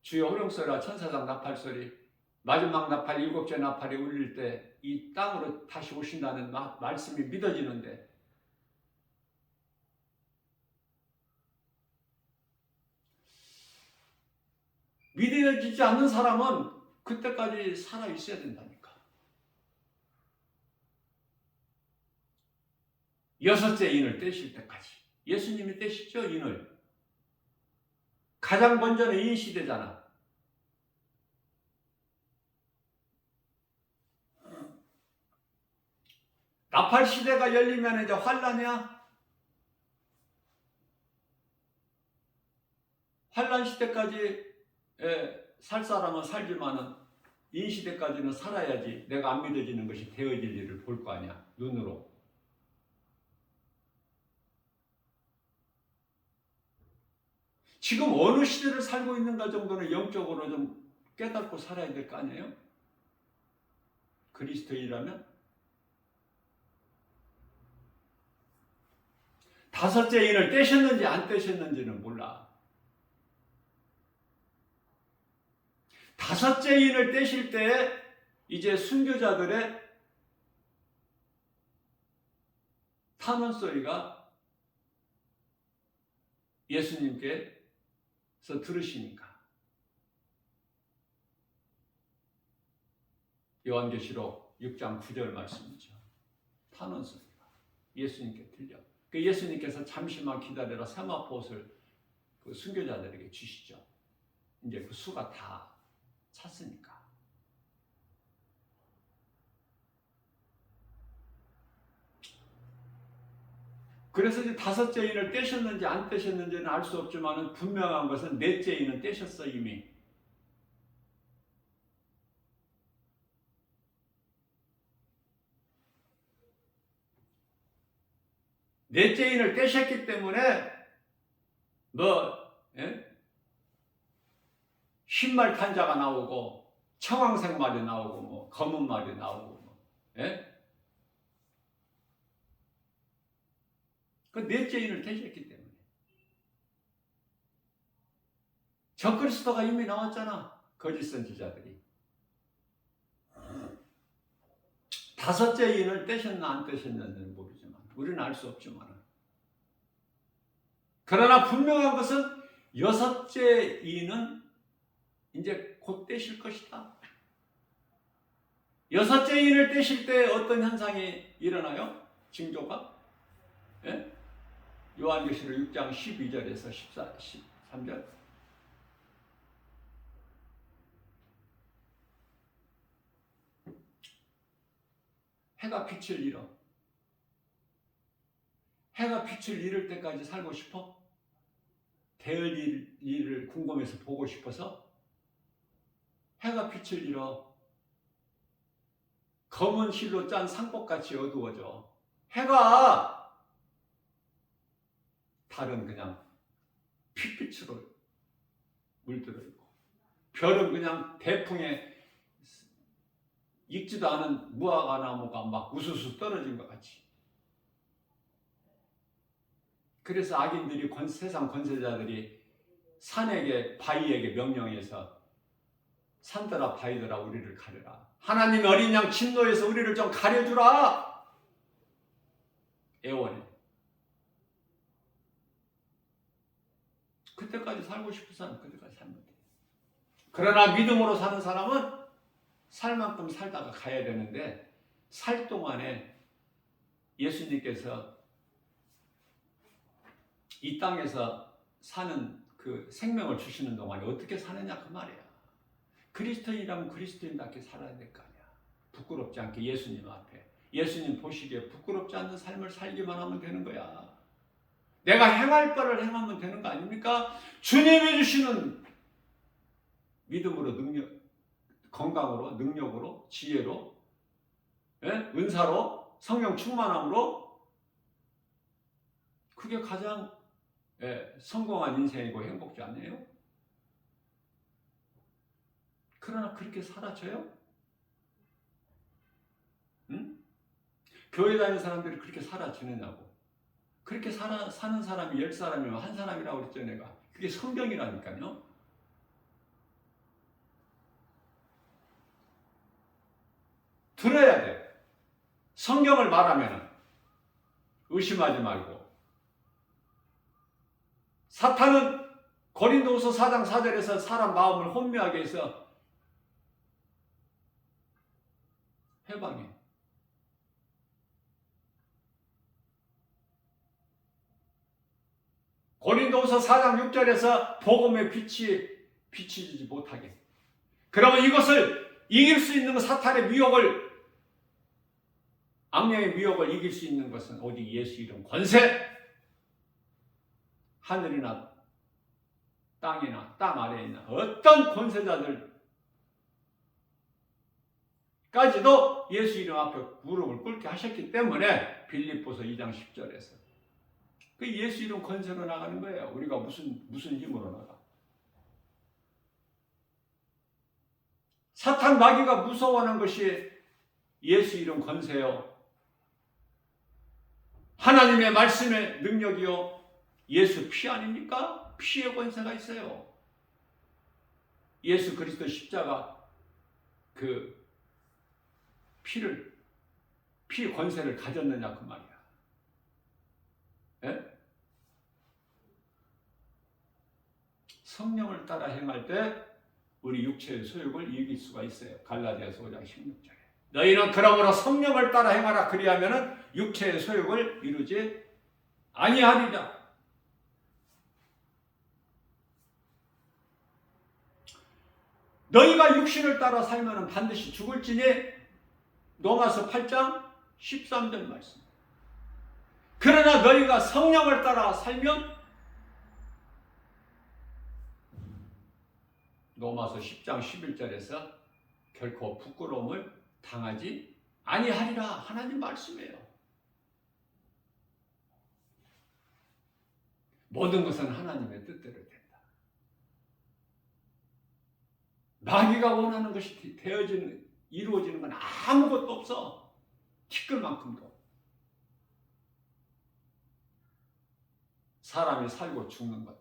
주의 호령소리와 천사장 나팔소리, 마지막 나팔 7째 나팔이 울릴 때 이 땅으로 다시 오신다는 말씀이 믿어지는데, 믿어지지 않는 사람은 그때까지 살아 있어야 된다니까. 6째 인을 떼실 때까지. 예수님이 떼시죠, 인을. 가장 먼저는 인 시대잖아. 나팔 시대가 열리면 이제 환란이야. 환란 시대까지 살 사람은 살지만은 인 시대까지는 살아야지 내가 안 믿어지는 것이 되어질 일을 볼 거 아니야, 눈으로. 지금 어느 시대를 살고 있는가 정도는 영적으로 좀 깨닫고 살아야 될 거 아니에요? 그리스도인이라면? 5째 인을 떼셨는지 안 떼셨는지는 몰라. 5째 인을 떼실 때 이제 순교자들의 탄원 소리가 예수님께서 들으시니까. 요한계시록 6장 9절 말씀이죠. 탄원 소리가 예수님께 들려. 예수님께서 잠시만 기다려라 세마포옷을 그 순교자들에게 주시죠. 이제 그 수가 다 찼으니까. 그래서 이제 5째 인을 떼셨는지 안 떼셨는지는 알 수 없지만 분명한 것은 4째 인은 떼셨어 이미. 넷째 인을 떼셨기 때문에 흰말 탄자가 나오고 청황색 말이 나오고 검은 말이 나오고 그 넷째 인을 떼셨기 때문에. 적그리스도가 이미 나왔잖아. 거짓 선지자들이. 5째 인을 떼셨나 안 떼셨는지는 모르지만 우리는 알 수 없지만, 그러나 분명한 것은 6째 인은 이제 곧 떼실 것이다. 6째 인을 떼실 때 어떤 현상이 일어나요? 징조가? 요한계시록 6장 12절에서 13절. 해가 빛을 잃어. 해가 빛을 잃을 때까지 살고 싶어? 대을 일을 궁금해서 보고 싶어서? 해가 빛을 잃어. 검은 실로 짠 상복같이 어두워져. 해가 달은 그냥 핏빛으로 물들어 있고, 별은 그냥 대풍에 익지도 않은 무화과 나무가 막 우수수 떨어진 것 같이. 그래서 악인들이 세상 권세자들이 산에게 바위에게 명령해서 산들아 바위들아 우리를 가려라. 하나님 어린 양 진노에서 우리를 좀 가려주라. 애원해. 그때까지 살고 싶은 사람은 그때까지 살면 돼. 그러나 믿음으로 사는 사람은 살 만큼 살다가 가야 되는데, 살 동안에 예수님께서 이 땅에서 사는 그 생명을 주시는 동안에 어떻게 사느냐 그 말이야. 그리스도인이라면 그리스도인답게 살아야 될 거 아니야. 부끄럽지 않게 예수님 앞에, 예수님 보시기에 부끄럽지 않는 삶을 살기만 하면 되는 거야. 내가 행할 바를 행하면 되는 거 아닙니까? 주님이 주시는 믿음으로, 능력, 건강으로, 능력으로, 지혜로, 은사로, 성령 충만함으로, 그게 가장 성공한 인생이고 행복지 않네요. 그러나 그렇게 살아져요? 응? 교회 다니는 사람들이 그렇게 살아지느냐고. 그렇게 사는 사람이 10사람이면 한 사람이라고 그랬죠, 내가. 그게 성경이라니까요. 들어야 돼. 성경을 말하면 의심하지 말고. 사탄은 고린도후서 4장 4절에서 사람 마음을 혼미하게 해서 해방해. 고린도후서 4장 6절에서 복음의 빛이 비치지 못하게. 그러면 이것을 이길 수 있는 사탄의 미혹을, 악령의 미혹을 이길 수 있는 것은 오직 예수 이름 권세. 하늘이나 땅이나 땅 아래에 있는 어떤 권세자들까지도 예수 이름 앞에 무릎을 꿇게 하셨기 때문에 빌립보서 2장 10절에서 그 예수 이름 권세로 나가는 거예요. 우리가 무슨 힘으로 나가? 사탄 마귀가 무서워하는 것이 예수 이름 권세요. 하나님의 말씀의 능력이요. 예수 피 아닙니까? 피의 권세가 있어요. 예수 그리스도 십자가 그 피의 권세를 가졌느냐 그 말이야. 예? 성령을 따라 행할 때 우리 육체의 소욕을 이길 수가 있어요. 갈라디아서 5장 16절에. 너희는 그러므로 성령을 따라 행하라. 그리하면은 육체의 소욕을 이루지 아니하리라. 너희가 육신을 따라 살면 반드시 죽을지니 로마서 8장 13절 말씀. 그러나 너희가 성령을 따라 살면 로마서 10장 11절에서 결코 부끄러움을 당하지 아니하리라. 하나님 말씀이에요. 모든 것은 하나님의 뜻대로 된다. 마귀가 원하는 것이 이루어지는 건 아무것도 없어. 티끌만큼도. 사람이 살고 죽는 것도.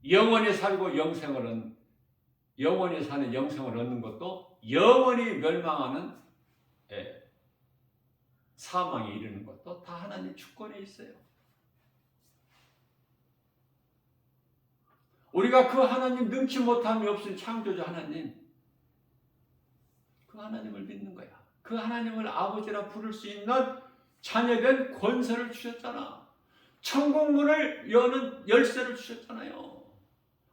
영원히 살고 영원히 사는 영생을 얻는 것도, 영원히 멸망하는 사망에 이르는 것도 다 하나님 주권에 있어요. 우리가 그 하나님, 능치 못함이 없은 창조주 하나님, 그 하나님을 믿는 거야. 그 하나님을 아버지라 부를 수 있는 자녀된 권세를 주셨잖아. 천국 문을 여는 열쇠를 주셨잖아요.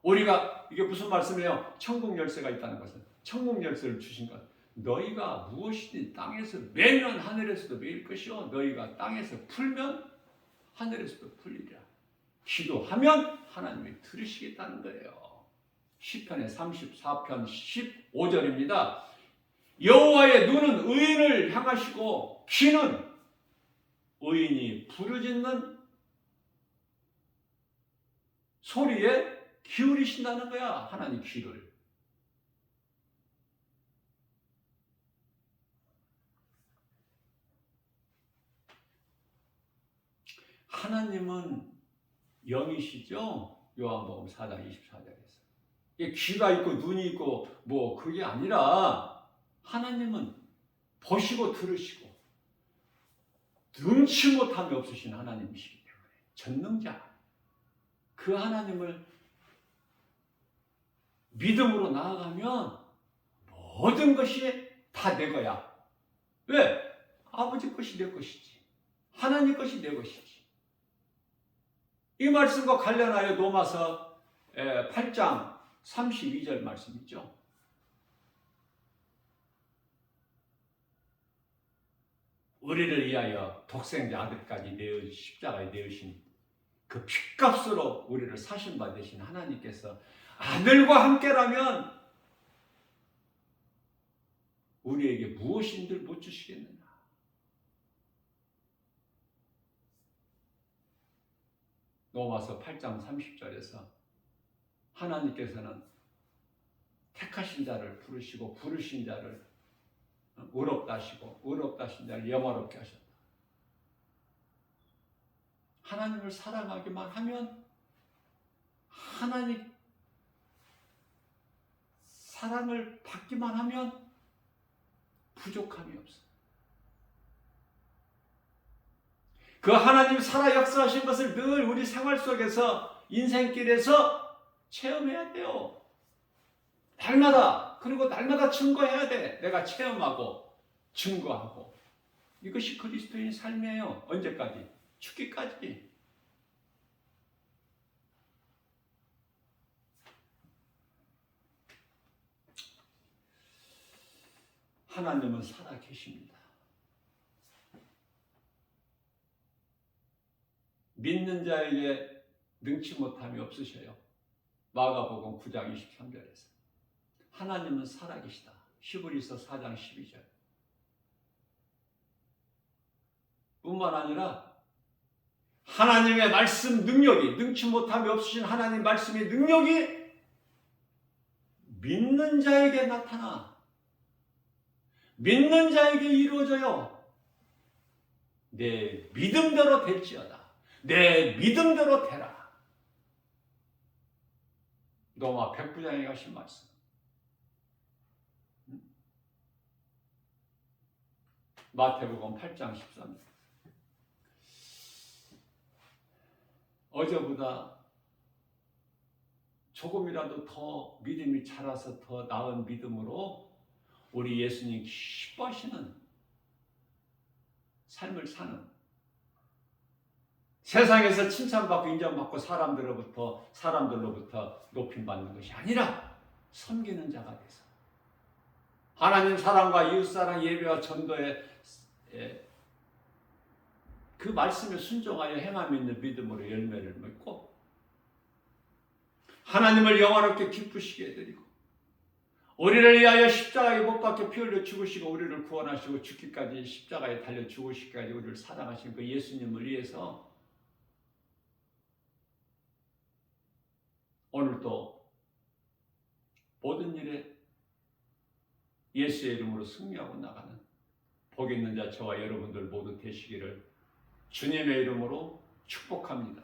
우리가 이게 무슨 말씀이에요? 천국 열쇠가 있다는 것은 천국 열쇠를 주신 것. 너희가 무엇이든 땅에서 매면 하늘에서도 매일 것이요 너희가 땅에서 풀면 하늘에서도 풀리리라. 기도하면 하나님이 들으시겠다는 거예요. 시편의 34편 15절입니다. 여호와의 눈은 의인을 향하시고 귀는 의인이 부르짖는 소리에 기울이신다는 거야. 하나님 귀를. 하나님은 영이시죠? 요한복음 4장 24절에서. 이게 귀가 있고 눈이 있고 뭐 그게 아니라 하나님은 보시고 들으시고 눈치 못함이 없으신 하나님이시기 때문에 전능자. 그 하나님을 믿음으로 나아가면 모든 것이 다 내 거야. 왜? 아버지 것이 내 것이지. 하나님 것이 내 것이지. 이 말씀과 관련하여 로마서 8장 32절 말씀이죠. 우리를 위하여 독생자 아들까지 십자가에 내으신 그 핏값으로 우리를 사신 바 되신 하나님께서 아들과 함께라면 우리에게 무엇인들 못 주시겠느냐. 로마서 8장 30절에서 하나님께서는 택하신 자를 부르시고 부르신 자를 의롭다 하시고 의롭다 하신 자를 영화롭게 하셨다. 하나님을 사랑하기만 하면 하나님 사랑을 받기만 하면 부족함이 없어. 그 하나님 살아 역사하신 것을 늘 우리 생활 속에서 인생길에서 체험해야 돼요. 날마다. 그리고 날마다 증거해야 돼. 내가 체험하고 증거하고. 이것이 그리스도인 삶이에요. 언제까지? 죽기까지. 하나님은 살아 계십니다. 믿는 자에게 능치 못함이 없으셔요. 마가복음 9장 23절에서. 하나님은 살아계시다. 히브리서 4장 12절. 뿐만 아니라 하나님의 말씀 능력이, 능치 못함이 없으신 하나님 말씀의 능력이 믿는 자에게 나타나 믿는 자에게 이루어져요. 내 믿음대로 될지어다. 내 믿음대로 되라. 로마 109장에 가신 말씀. 마태복음 8장 13절. 어제보다 조금이라도 더 믿음이 자라서 더 나은 믿음으로 우리 예수님 기뻐하시는 삶을 사는, 세상에서 칭찬받고 인정받고 사람들로부터 높임받는 것이 아니라 섬기는 자가 돼서 하나님 사랑과 이웃사랑 예배와 전도의 그 말씀에 순종하여 행함이 있는 믿음으로 열매를 맺고 하나님을 영화롭게 기쁘시게 해드리고 우리를 위하여 십자가에 못 박혀 피 흘려 죽으시고 우리를 구원하시고 죽기까지 십자가에 달려 죽으시기까지 우리를 사랑하신 그 예수님을 위해서 오늘도 모든 일에 예수의 이름으로 승리하고 나가는 복 있는 자 저와 여러분들 모두 되시기를 주님의 이름으로 축복합니다.